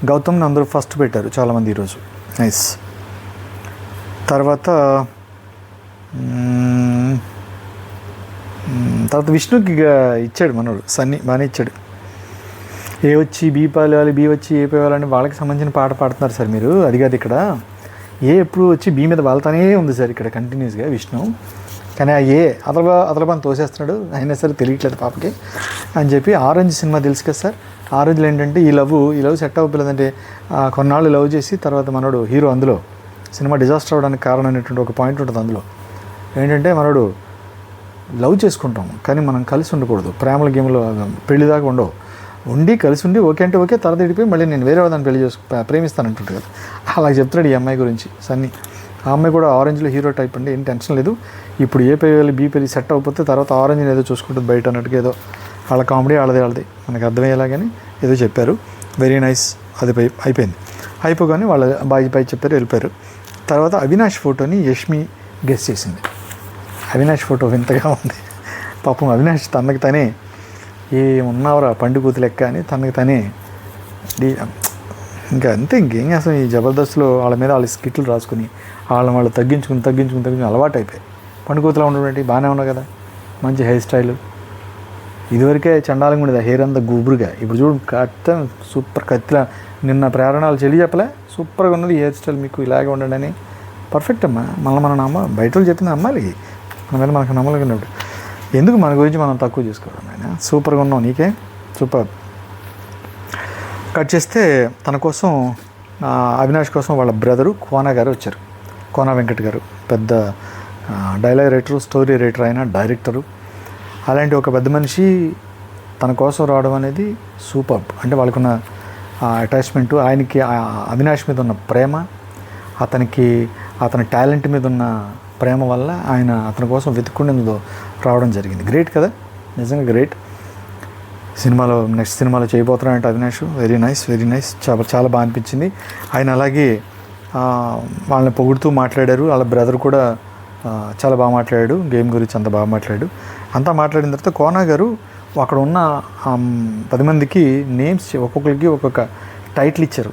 గౌతమ్ని అందరూ ఫస్ట్ పెట్టారు చాలామంది ఈరోజు, నైస్. తర్వాత విష్ణుకి ఇచ్చాడు మనోడు సన్నీ, బాగానే ఇచ్చాడు. ఏ వచ్చి బీ పాలి, బీ వచ్చి ఏ పోవాలని వాళ్ళకి సంబంధించిన పాట పాడుతున్నారు సార్ మీరు, అది కాదు ఇక్కడ. ఏ ఎప్పుడు వచ్చి బీ మీద వాళ్తానే ఉంది సార్ ఇక్కడ కంటిన్యూస్గా విష్ణు, కానీ ఆ ఏ అదలబాన్ తోసేస్తున్నాడు, అయినా సరే తెలియట్లేదు పాపకి అని చెప్పి. ఆరెంజ్ సినిమా తెలుసు కదా సార్, ఆరెంజ్లో ఏంటంటే ఈ లవ్ సెట్ అవ్వలేదంటే కొన్నాళ్ళు లవ్ చేసి తర్వాత మనోడు హీరో అందులో సినిమా డిజాస్టర్ అవ్వడానికి కారణం అనేటువంటి ఒక పాయింట్ ఉంటుంది అందులో. ఏంటంటే మనోడు లవ్ చేసుకుంటాం కానీ మనం కలిసి ఉండకూడదు, ప్రేమల గేమ్లో పెళ్లి దాకా ఉండవు, ఉండి కలిసి ఉండి ఓకే అంటే ఓకే, తర్వాత ఇడిపోయి మళ్ళీ నేను వేరే దాన్ని పెళ్లి ప్రేమిస్తానంటుంటు కదా, అలా చెప్తున్నాడు ఈ అమ్మాయి గురించి సన్నీ. ఆ అమ్మాయి కూడా ఆరెంజ్లో హీరో టైప్ అండి, ఏం టెన్షన్ లేదు, ఇప్పుడు ఏ పెళ్ళి బీ పెళ్ళి సెట్ అవ్వకపోతే తర్వాత ఆరెంజ్ని ఏదో చూసుకుంటుంది బయట అన్నట్టుగా, ఏదో వాళ్ళ కామెడీ వాళ్ళది మనకు అర్థమయ్యేలాగానే ఏదో చెప్పారు, వెరీ నైస్. అది అయిపోయింది. అయిపోగానే వాళ్ళ బాయ్ చెప్పారు, వెళ్ళిపోయారు. తర్వాత అవినాష్ ఫోటోని యష్మి గెస్ చేసింది. అవినాష్ ఫోటో వింతగా ఉంది పాపం. అవినాష్ తనకు తనే ఏమున్నావురా పండుగూతు లెక్క అని తనకు తనే ఇంకా అంతే, ఇంకేం చేస్తాం. ఈ జబర్దస్త్లో వాళ్ళ మీద వాళ్ళ స్కిట్లు రాసుకుని వాళ్ళు తగ్గించుకుని అలవాటు అయిపోయి పండుగూతులా ఉండడం బాగానే ఉన్నా కదా, మంచి హెయిర్ స్టైలు. ఇదివరకే చండాలంగా ఉండేది హెయిర్ అంతా గుబురుగా, ఇప్పుడు చూడు కత్త సూపర్ కత్తిలా. నిన్న ప్రేరణలు చెల్లి చెప్పలే, సూపర్గా ఉన్నది హెయిర్ స్టైల్, మీకు ఇలాగే ఉండండి అని. పర్ఫెక్ట్ అమ్మా. మన బయట వాళ్ళు చెప్పింది అమ్మాలి, మన మీద మనకు నమ్మలేకున్నప్పుడు ఎందుకు మన గురించి మనం తక్కువ చేసుకోవడం. ఆయన సూపర్గా ఉన్నావు, నీకే సూపర్. కట్ చేస్తే తన కోసం అవినాష్ కోసం వాళ్ళ బ్రదరు కోనా గారు వచ్చారు. కోన వెంకట్ గారు పెద్ద డైలాగ్ రైటరు, స్టోరీ రైటర్ అయిన డైరెక్టరు. అలాంటి ఒక పెద్ద మనిషి తన కోసం రావడం అనేది సూపర్. అంటే వాళ్ళకున్న అటాచ్మెంటు, ఆయనకి అవినాష్ మీద ఉన్న ప్రేమ, అతని టాలెంట్ మీద ఉన్న ప్రేమ వల్ల ఆయన అతని కోసం వెతుక్కునేందుకు రావడం జరిగింది. గ్రేట్ కదా, నిజంగా గ్రేట్. నెక్స్ట్ సినిమాలో చేయబోతున్నాడంటే అవినాష్. Very nice. చాలా బాగా అనిపించింది. ఆయన అలాగే వాళ్ళని పొగుడుతూ మాట్లాడారు. వాళ్ళ బ్రదర్ కూడా చాలా బాగా మాట్లాడాడు, గేమ్ గురించి అంత బాగా మాట్లాడాడు. అంతా మాట్లాడిన తర్వాత కోనా గారు అక్కడ ఉన్న 10 మందికి నేమ్స్, ఒక్కొక్కరికి ఒక్కొక్క టైటిల్ ఇచ్చారు.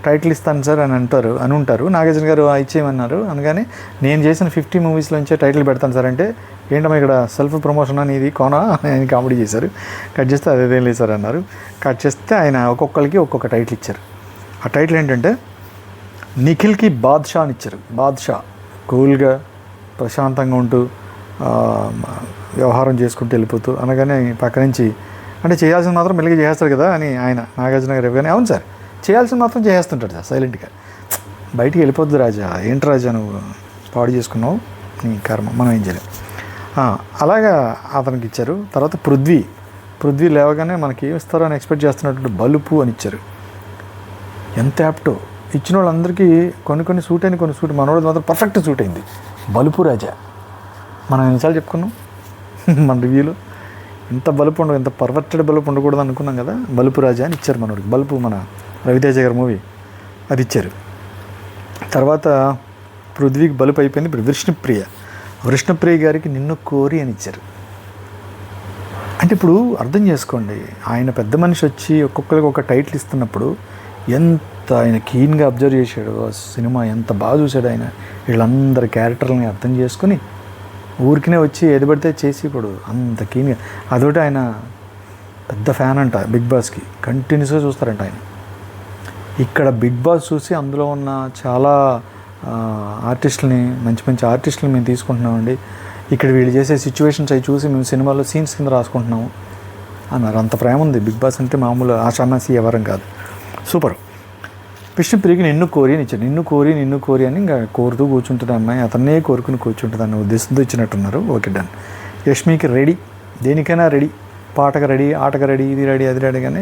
టైటిల్ ఇస్తాను సార్ అని ఉంటారు. నాగార్జున గారు ఇచ్చేయమన్నారు. అనగానే నేను చేసిన 50 మూవీస్లోంచే టైటిల్ పెడతాను సార్ అంటే, ఏంటమ్మా ఇక్కడ సెల్ఫ్ ప్రమోషన్ అని ఇది కోనా ఆయన కామెడీ చేశారు. కట్ చేస్తే అదేం లేదు సార్ అన్నారు. కట్ చేస్తే ఆయన ఒక్కొక్కరికి ఒక్కొక్క టైటిల్ ఇచ్చారు. ఆ టైటిల్ ఏంటంటే నిఖిల్కి బాద్షా అని ఇచ్చారు. బాద్షా కూల్గా ప్రశాంతంగా ఉంటూ వ్యవహారం చేసుకుంటూ వెళ్ళిపోతూ, అనగానే పక్క నుంచి అంటే చేయాల్సింది మాత్రం మెల్లిగా చేసేస్తారు కదా అని ఆయన నాగార్జున గారు ఇవ్వగానే, అవును సార్ చేయాల్సింది మాత్రం చేసేస్తుంటాడు సార్ సైలెంట్గా. బయటికి వెళ్ళిపోద్దు రాజా, ఏంటి రాజా నువ్వు పాడు చేసుకున్నావు, నీ కర్మ, మనం ఏం చేయలేం. అలాగా అతనికి ఇచ్చారు. తర్వాత పృథ్వీ లేవగానే మనకి ఏమి ఇస్తారో అని ఎక్స్పెక్ట్ చేస్తున్నటువంటి బలుపు అని ఇచ్చారు. ఎంత యాప్టో ఇచ్చిన వాళ్ళందరికీ కొన్ని సూట్ అయిన, కొన్ని సూట్ మనోడు మాత్రం పర్ఫెక్ట్ సూట్ అయింది. బలుపు రాజా మనం ఎన్నిసార్లు చెప్పుకున్నాం మన రివ్యూలో, ఇంత బలుపు ఉండదు, ఇంత పర్ఫెక్టెడ్ బలుపు ఉండకూడదు అనుకున్నాం కదా. బలుపు రాజా అని ఇచ్చారు మనోడికి. బలుపు మన రవితేజ గారి మూవీ, అది ఇచ్చారు. తర్వాత పృథ్వీకి బలుపు అయిపోయింది. ఇప్పుడు విష్ణుప్రియ గారికి నిన్ను కోరి అని ఇచ్చారు. అంటే ఇప్పుడు అర్థం చేసుకోండి, ఆయన పెద్ద మనిషి వచ్చి ఒక్కొక్కరికి ఒక టైటిల్ ఇస్తున్నప్పుడు ఎంత ఆయన కీన్గా అబ్జర్వ్ చేశాడు ఆ సినిమా, ఎంత బాగా చూశాడు ఆయన. వీళ్ళందరి క్యారెక్టర్లని అర్థం చేసుకుని ఊరికినే వచ్చి ఏది పడితే చేసి ఇప్పుడు అంత కీన్గా. అదొకటి ఆయన పెద్ద ఫ్యాన్ అంట బిగ్ బాస్కి, కంటిన్యూస్గా చూస్తారంట ఆయన. ఇక్కడ బిగ్ బాస్ చూసి అందులో ఉన్న చాలా ఆర్టిస్టులని, మంచి ఆర్టిస్టులు మేము తీసుకుంటున్నామండి. ఇక్కడ వీళ్ళు చేసే సిచ్యువేషన్స్ అవి చూసి మేము సినిమాలో సీన్స్ కింద రాసుకుంటున్నాము అన్నారు. అంత ప్రేమ ఉంది బిగ్ బాస్ అంటే, మామూలు ఆషామాసి ఎవరం కాదు. సూపర్. విష్ణుప్రియకి నిన్ను కోరి అని ఇచ్చారు. నిన్ను కోరి అని ఇంకా కోరుతూ కూర్చుంటుంది అమ్మాయి, అతన్నే కోరుకుని కూర్చుంటుంది అన్న ఉద్దేశంతో ఇచ్చినట్టున్నారు. Okay done. యష్మికి రెడీ, దేనికైనా రెడీ, పాటకు రెడీ, ఆటకు రెడీ, ఇది రెడీ, అది రెడీ. కానీ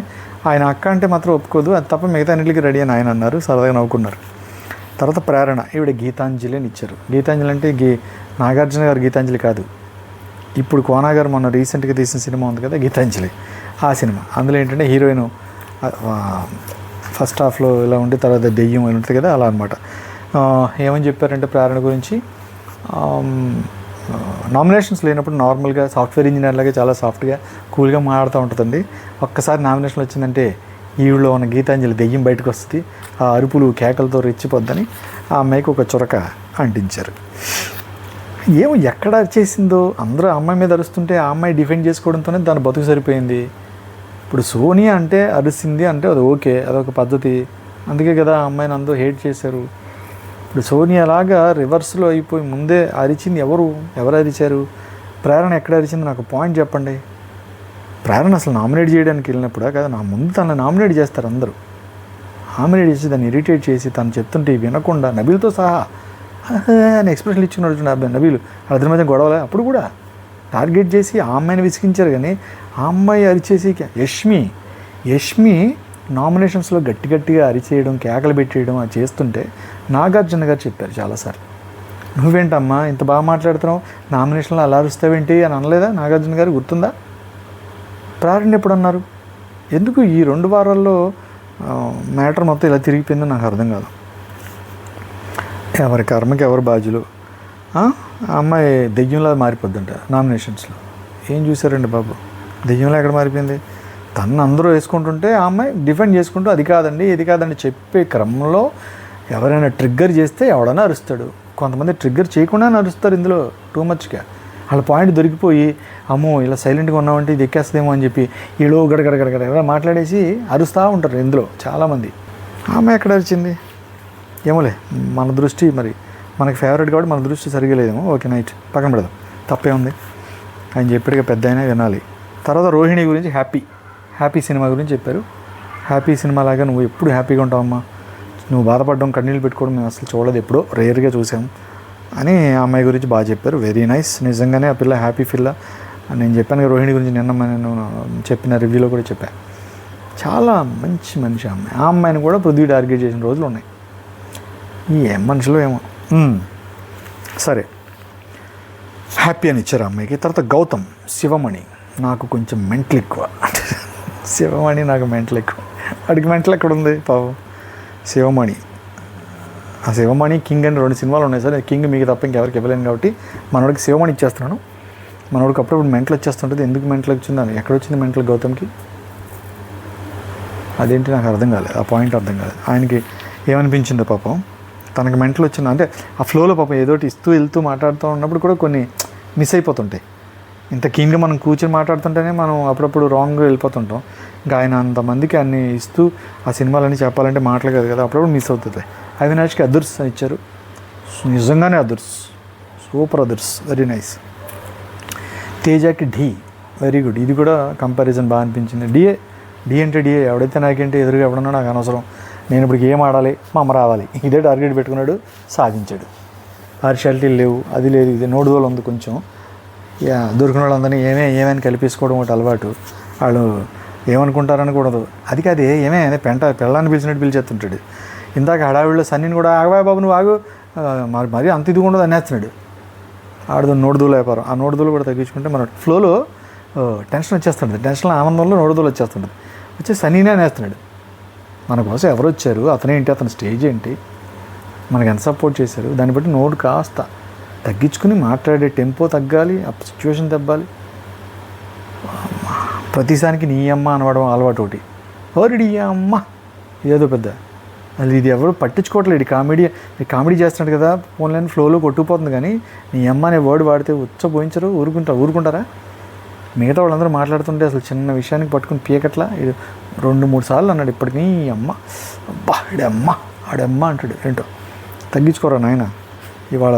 ఆయన అక్క అంటే మాత్రం ఒప్పుకోదు, అది తప్ప మిగతా అన్నింటికి రెడీ అని ఆయన అన్నారు. సరదాగా నవ్వుకున్నారు. తర్వాత ప్రేరణ, ఈవిడ గీతాంజలి అని ఇచ్చారు. గీతాంజలి అంటే నాగార్జున గారు గీతాంజలి కాదు, ఇప్పుడు కోనా గారు మొన్న రీసెంట్గా తీసిన సినిమా ఉంది కదా గీతాంజలి, ఆ సినిమా. అందులో ఏంటంటే హీరోయిన్ ఫస్ట్ హాఫ్లో ఇలా ఉండి తర్వాత దెయ్యం అని ఉంటుంది కదా, అలా అనమాట. ఏమని చెప్పారంటే ప్రేరణ గురించి, నామినేషన్స్ లేనప్పుడు నార్మల్గా సాఫ్ట్వేర్ ఇంజనీర్ లాగా చాలా సాఫ్ట్గా కూల్గా మాట్లాడుతూ ఉంటుందండి. ఒక్కసారి నామినేషన్ వచ్చిందంటే ఈవిడలో ఉన్న గీతాంజలి దెయ్యం బయటకు వస్తుంది, ఆ అరుపులు కేకలతో రెచ్చిపోద్దని ఆ అమ్మాయికి ఒక చురక అంటించారు. ఏమో ఎక్కడ చేసిందో, అందరూ అమ్మాయి మీద అరుస్తుంటే ఆ అమ్మాయి డిఫెండ్ చేసుకోవడంతోనే దాని బతుకు సరిపోయింది. ఇప్పుడు సోనియా అంటే అరిసింది అంటే అది ఓకే, అదొక పద్ధతి, అందుకే కదా ఆ అమ్మాయిని అందరూ హేట్ చేశారు. ఇప్పుడు సోనియా లాగా రివర్స్లో అయిపోయి ముందే అరిచింది ఎవరు అరిచారు? ప్రేరణ ఎక్కడ అరిచింది నాకు పాయింట్ చెప్పండి. ప్రేరణ అసలు నామినేట్ చేయడానికి వెళ్ళినప్పుడు కదా, నా ముందు తనని నామినేట్ చేస్తారు అందరూ. నామినేట్ చేసి దాన్ని ఇరిటేట్ చేసి తను చెప్తుంటే వినకుండా నబీల్తో సహా అని ఎక్స్ప్రెషన్ ఇచ్చుకున్నాడు నబీలు. అద్దరి మధ్య గొడవలే, అప్పుడు కూడా టార్గెట్ చేసి ఆ అమ్మాయిని విసిగించారు. కానీ ఆ అమ్మాయి అరిచేసి యష్మి నామినేషన్స్లో గట్టిగా అరిచేయడం, కేకలు పెట్టేయడం అది చేస్తుంటే నాగార్జున గారు చెప్పారు చాలాసార్లు, నువ్వేంటమ్మా ఇంత బాగా మాట్లాడుతున్నావు, నామినేషన్లో అలా అరుస్తావేంటి అని అనలేదా నాగార్జున గారు? గుర్తుందా? ప్రేరణ ఎప్పుడు అన్నారు? ఎందుకు ఈ 2 వారాల్లో మ్యాటర్ మొత్తం ఇలా తిరిగిపోయిందో నాకు అర్థం కాదు. ఎవరి కర్మకి ఎవరు బాధ్యులు. ఆ అమ్మాయి దెయ్యంలా మారిపోద్దంట నామినేషన్స్లో. ఏం చూసారండి బాబు, దెయ్యంలో ఎక్కడ మారిపోయింది? తను అందరూ వేసుకుంటుంటే ఆ అమ్మాయి డిఫెండ్ చేసుకుంటూ అది కాదండి ఇది కాదండి చెప్పే క్రమంలో ఎవరైనా ట్రిగ్గర్ చేస్తే ఎవడైనా అరుస్తాడు. కొంతమంది ట్రిగ్గర్ చేయకుండానే అరుస్తారు ఇందులో టూ మచ్గా. వాళ్ళ పాయింట్ దొరికిపోయి అమ్మో ఇలా సైలెంట్గా ఉన్నామంటే ఇది ఎక్కేస్తుందేమో అని చెప్పి ఈలో గడగడగడగడ ఎవరైనా మాట్లాడేసి అరుస్తూ ఉంటారు ఇందులో చాలామంది. ఆమె ఎక్కడ అరిచింది ఏమోలే, మన దృష్టి మరి మనకి ఫేవరెట్ కాబట్టి మన దృష్టి సరిగా లేదేమో. ఓకే నైట్ పక్కన పెడదాం, తప్పే ఉంది. ఆయన చెప్పాడుగా పెద్ద అయినా వినాలి. తర్వాత రోహిణి గురించి హ్యాపీ సినిమా గురించి చెప్పారు. హ్యాపీ సినిమా లాగా నువ్వు ఎప్పుడు హ్యాపీగా ఉంటావమ్మా, నువ్వు బాధపడడం కన్నీళ్ళు పెట్టుకోవడం మేము అసలు చూడలేదు, ఎప్పుడో రేర్గా చూసాం అని ఆ అమ్మాయి గురించి బాగా చెప్పారు. Very nice. నిజంగానే ఆ పిల్ల హ్యాపీ పిల్ల. నేను చెప్పాను రోహిణి గురించి నిన్న నేను చెప్పిన రివ్యూలో కూడా చెప్పాను. చాలా మంచి మనిషి ఆ అమ్మాయి. ఆ అమ్మాయిని కూడా పృథ్వీ టార్గెట్ చేసిన రోజులు ఉన్నాయి. ఏం మనుషులు ఏమో. సరే, హ్యాపీ అని ఇచ్చారు ఆ అమ్మాయికి. తర్వాత గౌతమ్, శివమణి నాకు కొంచెం మెంటల్ ఎక్కువ. శివమణి నాకు మెంటల్ ఎక్కువ. వాడికి మెంటల్ ఎక్కడ ఉంది పాపం. శివమణి, ఆ శివమణి కింగ్ అని 2 సినిమాలు ఉన్నాయి సార్. కింగ్ మీకు తప్ప ఇంకెవరికి ఇవ్వలేను కాబట్టి మనోడికి శివమణి ఇచ్చేస్తున్నాను. మనోడికి అప్పుడప్పుడు మెంటల్ వచ్చేస్తుంటుంది. ఎందుకు మెంటల్ వచ్చిందని, ఎక్కడ వచ్చింది మెంటల్ గౌతమ్కి? అదేంటి నాకు అర్థం కాలేదు, ఆ పాయింట్ అర్థం కాలేదు. ఆయనకి ఏమనిపించిందో పాపం, తనకు మెంటల్ వచ్చింది అంటే ఆ ఫ్లోలో పాపం ఏదోటి ఇస్తూ వెళ్తూ మాట్లాడుతూ ఉన్నప్పుడు కూడా కొన్ని మిస్ అయిపోతుంటాయి. ఇంత కీన్గా మనం కూర్చొని మాట్లాడుతుంటేనే మనం అప్పుడప్పుడు రాంగ్గా వెళ్ళిపోతుంటాం. ఇంకా ఆయన అంతమందికి అన్ని ఇస్తూ ఆ సినిమాలన్నీ చెప్పాలంటే మాటలు కాదు కదా, అప్పుడప్పుడు మిస్ అవుతుంది. అవినాష్కి అదుర్స్ అని ఇచ్చారు. నిజంగానే అదుర్స్, సూపర్ అదుర్స్, వెరీ నైస్. తేజకి ఢీ, వెరీ గుడ్. ఇది కూడా కంపారిజన్ బాగా అనిపించింది. డి అంటే డిఏ, ఎవడైతే నాకేంటి ఎదురుగా ఎవడన్నా నాకు అనవసరం, నేను ఇప్పుడు ఏం ఆడాలి, మా అమ్మ రావాలి, ఇదే టార్గెట్ పెట్టుకున్నాడు, సాధించాడు. పార్షాలిటీలు లేవు, అది లేదు, ఇది నోడుదోలు ఉంది కొంచెం. దొరికిన వాళ్ళందరినీ ఏమేమి కలిపేసుకోవడం ఒకటి అలవాటు. వాళ్ళు ఏమనుకుంటారనకూడదు. అది కాదే ఏమే పెళ్ళాన్ని పిలిచినట్టు పిలిచేస్తుంటాడు. ఇందాక హడావిడిలో సన్నీని కూడా ఆగబాయ్ బాబు నువ్వు ఆగు, మరి అంత ఇది ఉండదు అనేస్తున్నాడు. ఆడదు నోడుదూలు వ్యాపారం. ఆ నోడుదూలు కూడా తగ్గించుకుంటే మన ఫ్లోలో టెన్షన్ వచ్చేస్తుంటుంది. టెన్షన్లో ఆనందంలో నోడుదూలు వచ్చేస్తుంటుంది. వచ్చి సన్నీనే అనేస్తున్నాడు. మన కోసం ఎవరు వచ్చారు, అతనేంటి, అతని స్టేజ్ ఏంటి, మనకు ఎంత సపోర్ట్ చేశారు, దాన్ని బట్టి నోడు కాస్త తగ్గించుకుని మాట్లాడే టెంపో తగ్గాలి, ఆ సిచ్యువేషన్ తగ్గాలి. ప్రతిసారికి నీ అమ్మ అనవడం అలవాటు ఒకటి. ఓరిడి అమ్మ ఏదో పెద్ద అది, ఇది ఎవరు పట్టించుకోవట్లేదు. కామెడీ చేస్తున్నాడు కదా, ఫోన్లైన్ ఫ్లోలో కొట్టుకుపోతుంది. కానీ నీ అమ్మ అనే వర్డ్ వాడితే ఉచ్చపోయించరు, ఊరుకుంటారా? మిగతా వాళ్ళందరూ మాట్లాడుతుంటే అసలు చిన్న విషయానికి పట్టుకుని పీకట్లా. 2-3 సార్లు అన్నాడు ఇప్పటికి. నీ అమ్మ, అబ్బా ఆడమ్మ అంటాడు. ఏంటో తగ్గించుకోరా నాయన. ఇవాళ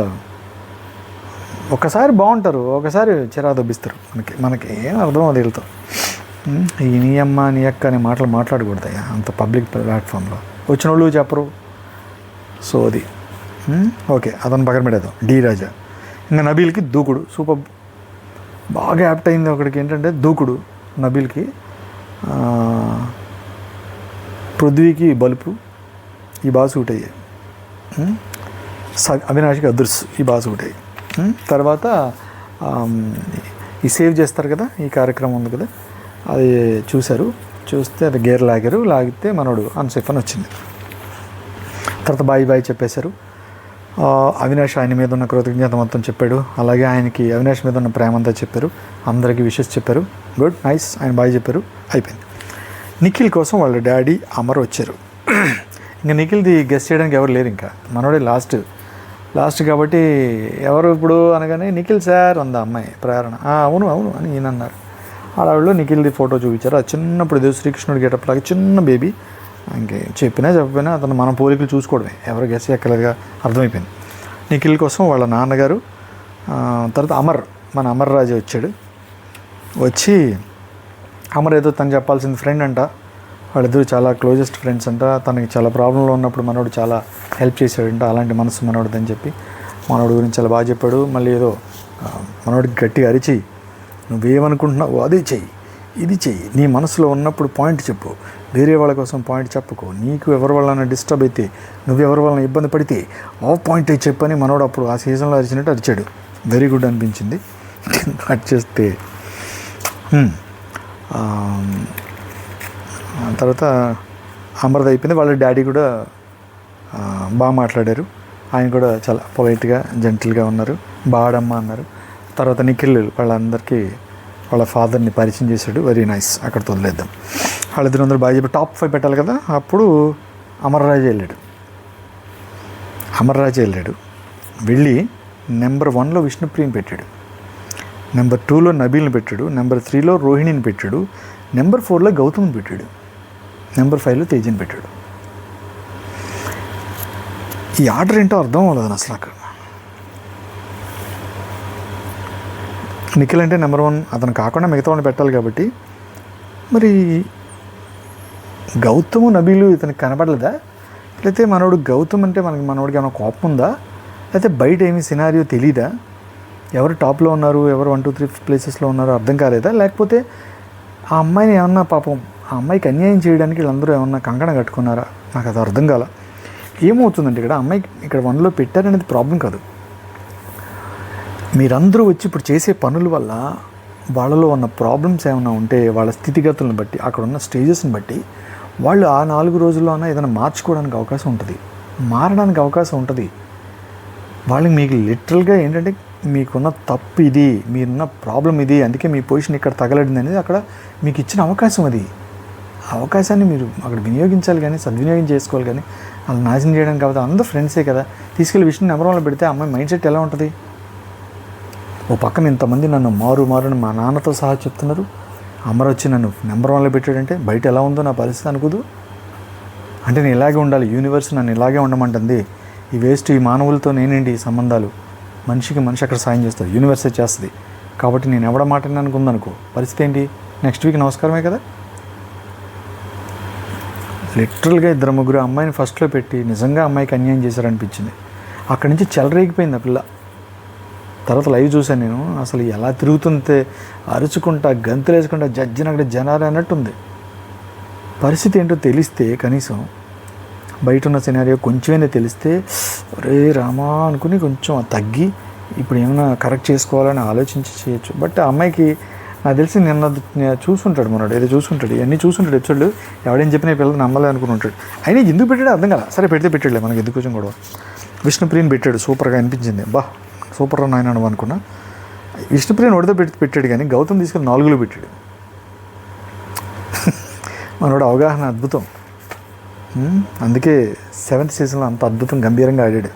ఒకసారి బాగుంటారు, ఒకసారి చిరా దొబ్బిస్తారు. మనకి ఏం అర్థం అది వెళ్తాం. ఈ నీ అమ్మ నీ అక్క అనే మాటలు మాట్లాడకూడదు అంత పబ్లిక్ ప్లాట్ఫామ్లో. వచ్చిన వాళ్ళు చెప్పరు. సో అది ఓకే, అతను పక్కన పెట్టేద్దాం. డి రాజా. ఇంకా నబీల్కి దూకుడు సూపర్, బాగా యాప్ట్ అయింది. ఒకడికి ఏంటంటే దూకుడు నబీల్కి. పృథ్వీకి బలుపు, ఈ బాగా సూట్ అయ్యాయి. అవినాష్కి అదృశ్, ఈ బాగా సూట్ అయ్యాయి. తర్వాత ఈ సేవ్ చేస్తారు కదా, ఈ కార్యక్రమం ఉంది కదా, అది చూస్తే అది గేర్ లాగితే మనోడు అన్సేఫ్ అని వచ్చింది. తర్వాత బాయ్ చెప్పేశారు. అవినాష్ ఆయన మీద ఉన్న కృతజ్ఞత మొత్తం చెప్పాడు. అలాగే ఆయనకి అవినాష్ మీద ఉన్న ప్రేమ అంతా చెప్పారు. అందరికీ విషెస్ చెప్పారు. Good, nice. ఆయన బాయ్ చెప్పారు, అయిపోయింది. నిఖిల్ కోసం వాళ్ళ డాడీ అమర్ వచ్చారు. ఇంకా నిఖిల్ది గెస్ట్ చేయడానికి ఎవరు లేరు. ఇంకా మనోడే లాస్ట్ కాబట్టి ఎవరు ఇప్పుడు అనగానే నిఖిల్ సార్ అంద అమ్మాయి ప్రేరణ. అవును అని ఈయన అన్నారు. ఆడవాళ్ళు నిఖిల్ది ఫోటో చూపించారు. అది చిన్నప్పుడు ఏదో శ్రీకృష్ణుడు గెటప్ లాగా చిన్న బేబీ. ఇంకే చెప్పకపోయినా అతను మన పోలికలు చూసుకోవడమే, ఎవరు గెస్ ఎక్కలేదుగా అర్థమైపోయింది. నిఖిల్ కోసం వాళ్ళ నాన్నగారు. తర్వాత మన అమర్ రాజు వచ్చాడు. వచ్చి అమర్ ఏదో తను చెప్పాల్సింది ఫ్రెండ్ అంట, వాళ్ళిద్దరు చాలా క్లోజెస్ట్ ఫ్రెండ్స్ అంట. తనకి చాలా ప్రాబ్లంలో ఉన్నప్పుడు మనోడు చాలా హెల్ప్ చేశాడంట. అలాంటి మనసు మనోడిదని చెప్పి మనోడి గురించి చాలా బాగా చెప్పాడు. మళ్ళీ ఏదో మనోడికి గట్టిగా అరిచి, నువ్వేమనుకుంటున్నావు అదే చెయ్యి, ఇది చెయ్యి, నీ మనసులో ఉన్నప్పుడు పాయింట్ చెప్పు, వేరే వాళ్ళ కోసం పాయింట్ చెప్పుకో, నీకు ఎవరి వల్ల డిస్టర్బ్ అయితే, నువ్వెవరి వలన ఇబ్బంది పడితే ఆ పాయింట్ చెప్పని మనోడు అప్పుడు ఆ సీజన్లో అరిచినట్టు అరిచాడు. వెరీ గుడ్ అనిపించింది. కట్ చేస్తే తర్వాత అమర్ది అయిపోయింది. వాళ్ళ డాడీ కూడా బాగా మాట్లాడారు. ఆయన కూడా చాలా పొలైట్గా జెంటిల్గా ఉన్నారు. బాడమ్మ అన్నారు. తర్వాత నిఖిల్ వాళ్ళందరికీ వాళ్ళ ఫాదర్ని పరిచయం చేశాడు. Very nice. అక్కడ వదిలేద్దాం. వాళ్ళిద్దరు అందరూ బాగా చెప్పి టాప్ 5 పెట్టాలి కదా. అప్పుడు అమర్రాజు వెళ్ళాడు. వెళ్ళి నెంబర్ 1లో విష్ణుప్రియని పెట్టాడు, నెంబర్ 2లో నబీల్ని పెట్టాడు, నెంబర్ 3లో రోహిణిని పెట్టాడు, నెంబర్ 4లో గౌతమ్ని పెట్టాడు, నెంబర్ 5లో తేజని పెట్టాడు. ఈ ఆర్డర్ ఏంటో అర్థం అవ్వలేదు అసలు నాకు. నిఖిల్ అంటే నెంబర్ 1, అతను కాకుండా మిగతా వాడిని పెట్టాలి కాబట్టి మరి గౌతము నబీలు ఇతనికి కనపడలేదా? లేకపోతే మనోడు గౌతమ్ అంటే మనోడికి ఏమైనా కోపం ఉందా, లేకపోతే బయట ఏమి సినారియో తెలీదా, ఎవరు టాప్లో ఉన్నారు, ఎవరు 1, 2, 3 ప్లేసెస్లో ఉన్నారో అర్థం కాలేదా, లేకపోతే ఆ అమ్మాయిని ఏమన్నా పాపం ఆ అమ్మాయికి అన్యాయం చేయడానికి వీళ్ళందరూ ఏమన్నా కంకణ కట్టుకున్నారా, నాకు అది అర్థం కాల. ఏమవుతుందంటే ఇక్కడ అమ్మాయికి ఇక్కడ 1లో పెట్టారనేది ప్రాబ్లం కాదు. మీరందరూ వచ్చి ఇప్పుడు చేసే పనుల వల్ల వాళ్ళలో ఉన్న ప్రాబ్లమ్స్ ఏమైనా ఉంటే వాళ్ళ స్థితిగతులను బట్టి, అక్కడ ఉన్న స్టేజెస్ని బట్టి వాళ్ళు ఆ 4 రోజుల్లోనే ఏదైనా మార్చుకోవడానికి అవకాశం ఉంటుంది, మారడానికి అవకాశం ఉంటుంది. వాళ్ళకి మీకు లిటరల్గా ఏంటంటే మీకున్న తప్పు ఇది, మీరున్న ప్రాబ్లం ఇది, అందుకే మీ పొజిషన్ ఇక్కడ తగలడింది అనేది అక్కడ మీకు ఇచ్చిన అవకాశం. అది అవకాశాన్ని మీరు అక్కడ వినియోగించాలి, కానీ సద్వినియోగం చేసుకోవాలి. కానీ వాళ్ళు నాశనం చేయడానికి కాబట్టి అందరూ ఫ్రెండ్సే కదా, తీసుకెళ్ళి విషయం నెంబర్ 1లో పెడితే అమ్మాయి మైండ్ సెట్ ఎలా ఉంటుంది? ఓ పక్కన ఇంతమంది నన్ను మారు మా నాన్నతో సహా చెప్తున్నారు, అమర్ వచ్చి నన్ను నెంబర్ 1లో పెట్టాడంటే బయట ఎలా ఉందో నా పరిస్థితి అనుకోదు. అంటే నేను ఇలాగే ఉండాలి, యూనివర్స్ నన్ను ఇలాగే ఉండమంటుంది. ఈ వేస్ట్ ఈ మానవులతో నేనేంటి ఈ సంబంధాలు, మనిషికి మనిషి అక్కడ సాయం చేస్తారు, యూనివర్సే చేస్తుంది. కాబట్టి నేను ఎవడ మాట అనుకుందనుకో పరిస్థితి ఏంటి, నెక్స్ట్ వీక్ నమస్కారమే కదా. లిటరల్గా 2-3 అమ్మాయిని ఫస్ట్లో పెట్టి నిజంగా అమ్మాయికి అన్యాయం చేశారనిపించింది. అక్కడి నుంచి చెలరేగిపోయింది ఆ పిల్ల. తర్వాత లైవ్ చూశాను నేను, అసలు ఎలా తిరుగుతుంటే అరుచుకుంటా గంతులు వేసుకుంటా జడ్జిని అక్కడ జనాలు అన్నట్టుంది. పరిస్థితి ఏంటో తెలిస్తే, కనీసం బయట ఉన్న సినారియో కొంచెమైనా తెలిస్తే రే రామా అనుకుని కొంచెం తగ్గి ఇప్పుడు ఏమైనా కరెక్ట్ చేసుకోవాలని ఆలోచించి చేయొచ్చు. బట్ ఆ అమ్మాయికి నాకు తెలిసి నిన్న చూసుంటాడు, మనోడు ఏదో చూసుంటాడు, ఇవన్నీ చూసుంటాడు ఎపిసోడ్లు. ఎవడేం చెప్పిన పిల్లలు నమ్మలే అనుకుని ఉంటాడు. అయినా ఎందుకు పెట్టాడు అర్థం కదా. సరే పెడితే పెట్టాడులే, మనకి ఎందుకు కొంచెం గొడవ. విష్ణుప్రియని పెట్టాడు, సూపర్గా అనిపించింది. సూపర్ నాయన నువ్వు అనుకున్నా. విష్ణుప్రియని ఒడితో పెట్టాడు, కానీ గౌతమ్ తీసుకెళ్ళి 4లో పెట్టాడు. మనోడు అవగాహన అద్భుతం. అందుకే 7th సీజన్లో అంత అద్భుతం గంభీరంగా ఆడాడు.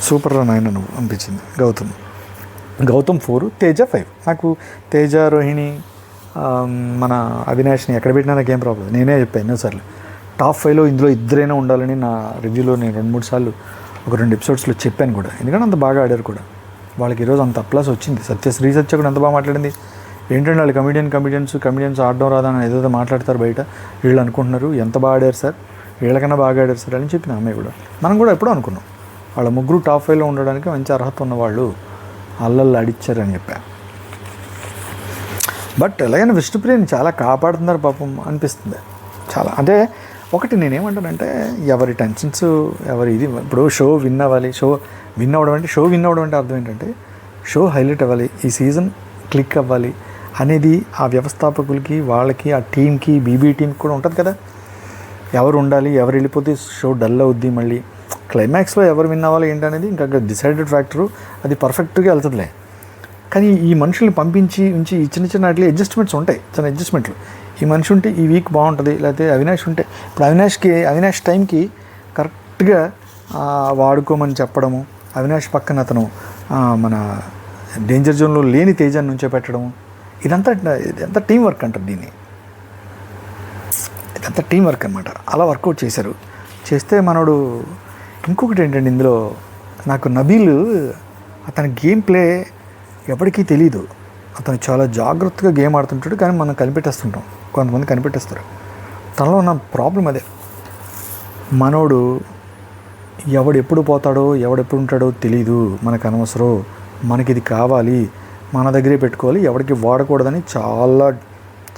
సూపర్ నాయన నువ్వు అనిపించింది గౌతమ్ 4, తేజ 5. నాకు తేజ, రోహిణి, మన అవినాష్ని ఎక్కడ పెట్టినా నాకేం ప్రాబ్లం. నేనే చెప్పాను ఎన్నోసార్లు టాప్ 5లో ఇందులో ఇద్దరైనా ఉండాలని నా రివ్యూలో నేను 2-3 సార్లు ఒక 2 ఎపిసోడ్స్లో చెప్పాను కూడా. ఎందుకంటే అంత బాగా ఆడారు కూడా. వాళ్ళకి ఈరోజు అంత అప్లాస్ వచ్చింది. రీసెర్చ్ కూడా ఎంత బాగా మాట్లాడింది. ఏంటంటే వాళ్ళు కమిడియన్స్ ఆడడం రాదని ఏదో మాట్లాడతారు బయట, వీళ్ళు అనుకుంటున్నారు ఎంత బాగా ఆడారు సార్, వీళ్ళకన్నా బాగా ఆడారు సార్ అని చెప్పిన అమ్మాయి కూడా. మనం కూడా ఎప్పుడూ అనుకున్నాం వాళ్ళ ముగ్గురు టాప్ 5లో ఉండడానికి మంచి అర్హత ఉన్నవాళ్ళు, అల్లల్లు ఆడిచ్చారని చెప్పా. బట్ ఎలాగైనా విష్ణుప్రియని చాలా కాపాడుతున్నారు పాపం అనిపిస్తుంది. చాలా అంటే ఒకటి నేనేమంటానంటే, ఎవరి టెన్షన్స్ ఎవరి ఇది, ఇప్పుడు షో విన్ అవ్వాలి. షో విన్ అవ్వడం అంటే అర్థం ఏంటంటే షో హైలైట్ అవ్వాలి, ఈ సీజన్ క్లిక్ అవ్వాలి అనేది ఆ వ్యవస్థాపకులకి, వాళ్ళకి, ఆ టీంకి, బీబీ టీంకి కూడా ఉంటుంది కదా. ఎవరు ఉండాలి, ఎవరు వెళ్ళిపోతే షో డల్ అవుద్ది, మళ్ళీ క్లైమాక్స్లో ఎవరు విన్ అవ్వాలి ఏంటనేది ఇంకా డిసైడెడ్ ఫ్యాక్టరు, అది పర్ఫెక్ట్గా వెళ్తుందిలే. కానీ ఈ మనుషుల్ని పంపించి ఉంచి ఈ చిన్న వాటిలో అడ్జస్ట్మెంట్స్ ఉంటాయి, చిన్న అడ్జస్ట్మెంట్లు. ఈ మనిషి ఉంటే ఈ వీక్ బాగుంటుంది, లేకపోతే అవినాష్ ఉంటే ఇప్పుడు అవినాష్ టైంకి కరెక్ట్గా వాడుకోమని చెప్పడము, అవినాష్ పక్కన అతను మన డేంజర్ జోన్లో లేని తేజాన్ని నుంచే పెట్టడము, ఇదంతా టీం వర్క్ అంటారు దీన్ని. ఇదంతా టీం వర్క్ అనమాట. అలా వర్కౌట్ చేస్తే మనోడు. ఇంకొకటి ఏంటంటే ఇందులో నాకు నబీల్ అతని గేమ్ ప్లే ఎవరికీ తెలీదు. అతను చాలా జాగ్రత్తగా గేమ్ ఆడుతుంటాడు, కానీ మనం కనిపెట్టేస్తుంటాం, కొంతమంది కనిపెట్టేస్తారు. తనలో ఉన్న ప్రాబ్లం అదే. మనోడు ఎవడెప్పుడు పోతాడో ఎవడెప్పుడు ఉంటాడో తెలీదు, మనకు అనవసరం, మనకి ఇది కావాలి, మన దగ్గరే పెట్టుకోవాలి, ఎవరికి వాడకూడదని చాలా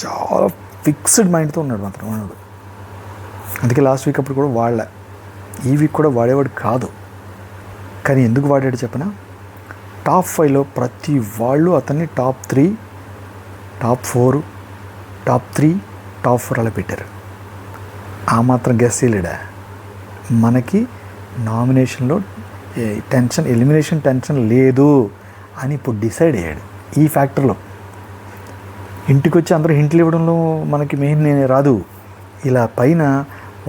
చాలా ఫిక్స్డ్ మైండ్తో ఉన్నాడు మాత్రం మనోడు. అందుకే లాస్ట్ వీక్ అప్పుడు కూడా వాడలే, ఈ వీక్ కూడా వాడేవాడు కాదు. కానీ ఎందుకు వాడాడు చెప్పనా, టాప్ 5లో ప్రతి వాళ్ళు అతన్ని టాప్ 3, టాప్ 4, టాప్ 3, టాప్ 4 అలా పెట్టారు. ఆ మాత్రం గెస్ చేయలేడా. మనకి నామినేషన్లో ఎలిమినేషన్ టెన్షన్ లేదు అని ఇప్పుడు డిసైడ్ అయ్యాడు. ఈ ఫ్యాక్టర్లో ఇంటికి వచ్చి అందరూ హింట్లు ఇవ్వడంలో మనకి మెయిన్ రాదు. ఇలా పైన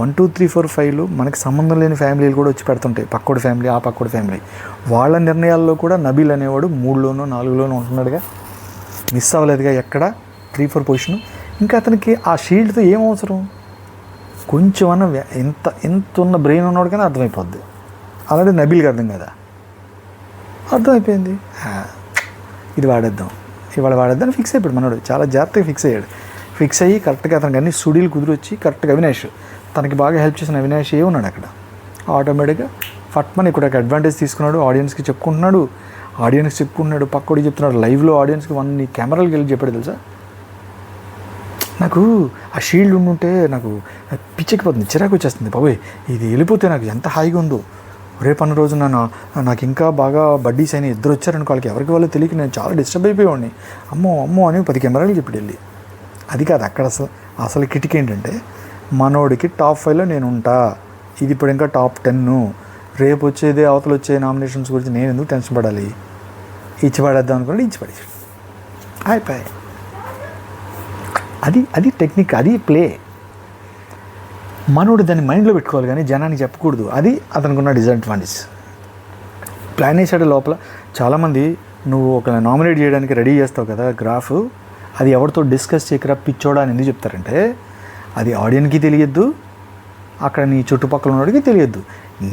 1, 2, 3, 4, 5 మనకి సంబంధం లేని ఫ్యామిలీలు కూడా వచ్చి పెడుతుంటాయి, పక్కోడి ఫ్యామిలీ, ఆ పక్కోడి ఫ్యామిలీ. వాళ్ళ నిర్ణయాల్లో కూడా నబీల్ అనేవాడు 3లోనో 4లోనో ఉంటున్నాడుగా, మిస్ అవ్వలేదుగా ఎక్కడ 3, 4 పొజిషన్. ఇంకా అతనికి ఆ షీల్డ్తో ఏం అవసరం, కొంచెం అన్న ఎంత ఉన్న బ్రెయిన్ ఉన్నాడు కానీ అర్థమైపోద్ది. అలాగే నబీల్కి అర్థం కదా, అర్థమైపోయింది, ఇది వాడేద్దాం, ఇవాళ వాడేద్దాం ఫిక్స్ అయిపోయాడు మనోడు. చాలా జాగ్రత్తగా ఫిక్స్ అయ్యాడు. ఫిక్స్ అయ్యి కరెక్ట్గా అతనికి అన్ని సుడీలు కుదిరొచ్చి కరెక్ట్గా అవినాష్ తనకి బాగా హెల్ప్ చేసిన అవినాష్ ఉన్నాడు అక్కడ. ఆటోమేటిక్గా ఫట్మని ఇక్కడ ఒక అడ్వాంటేజ్ తీసుకున్నాడు, ఆడియన్స్కి చెప్పుకుంటున్నాడు, పక్కోడికి చెప్తున్నాడు, లైవ్లో ఆడియన్స్కి 1 కెమెరాలకి వెళ్ళి చెప్పాడు తెలుసా. నాకు ఆ షీల్డ్ ఉండుంటే నాకు పిచ్చెక్కిపోతుంది, చిరాకు వచ్చేస్తుంది. బాబోయ్ ఇది వెళ్ళిపోతే నాకు ఎంత హాయిగా ఉందో. రేపు అన్న రోజు నాకు ఇంకా బాగా బడ్డీస్ అయినా ఇద్దరు వచ్చారనుకో, వాళ్ళకి ఎవరికి వాళ్ళు తెలియక నేను చాలా డిస్టర్బ్ అయిపోయేవాడిని. అమ్మో అని 10 కెమెరాలు చెప్పి వెళ్ళి. అది కాదు అక్కడ అసలు కిటికీ ఏంటంటే, మనోడికి టాప్ 5లో నేను ఉంటా, ఇది ఇప్పుడు ఇంకా టాప్ 10. రేపు వచ్చేది అవతల వచ్చే నామినేషన్స్ గురించి నేను ఎందుకు టెన్షన్ పడాలి, ఇచ్చి పడేద్దాం అనుకోండి, ఇచ్చి పడేసాడు, అయిపోయాయి. అది టెక్నిక్, అది ప్లే. మనోడు దాన్ని మైండ్లో పెట్టుకోవాలి కానీ జనానికి చెప్పకూడదు. అది అతనికి ఉన్న డిసడ్వాంటేజ్. ప్లాన్ వేసాడు లోపల. చాలామంది నువ్వు ఒక నామినేట్ చేయడానికి రెడీ చేస్తావు కదా గ్రాఫ్, అది ఎవరితో డిస్కస్ చేయకరా పిచ్చోడా అని ఎందుకు చెప్తారంటే, అది ఆడియన్కి తెలియద్దు, అక్కడ నీ చుట్టుపక్కల ఉన్నోడికి తెలియద్దు.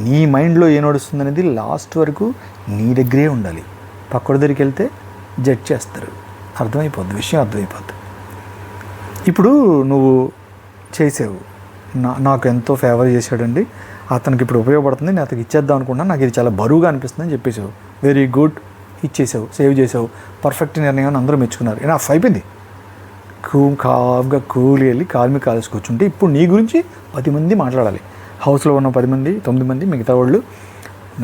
నీ మైండ్లో ఏ నడుస్తుంది అనేది లాస్ట్ వరకు నీ దగ్గరే ఉండాలి. పక్కడి దగ్గరికి వెళ్తే జడ్జ్ చేస్తారు, విషయం అర్థమైపోద్ది. ఇప్పుడు నువ్వు చేసావు, నాకు ఎంతో ఫేవర్ చేశాడండి, అతనికి ఇప్పుడు ఉపయోగపడుతుంది, నేను అతనికి ఇచ్చేద్దాం అనుకున్నాను, నాకు ఇది చాలా బరువుగా అనిపిస్తుంది అని చెప్పేసావు. వెరీ గుడ్, ఇచ్చేసావు, సేవ్ చేసావు, పర్ఫెక్ట్ నిర్ణయం అందరూ మెచ్చుకున్నారు. ఎనఫ్ అయిపోయింది. కూల్గా వెళ్ళి కాలు మీద కాలేసి కూర్చుంటే ఇప్పుడు నీ గురించి 10 మంది మాట్లాడాలి. హౌస్లో ఉన్న 9 మంది మిగతా వాళ్ళు,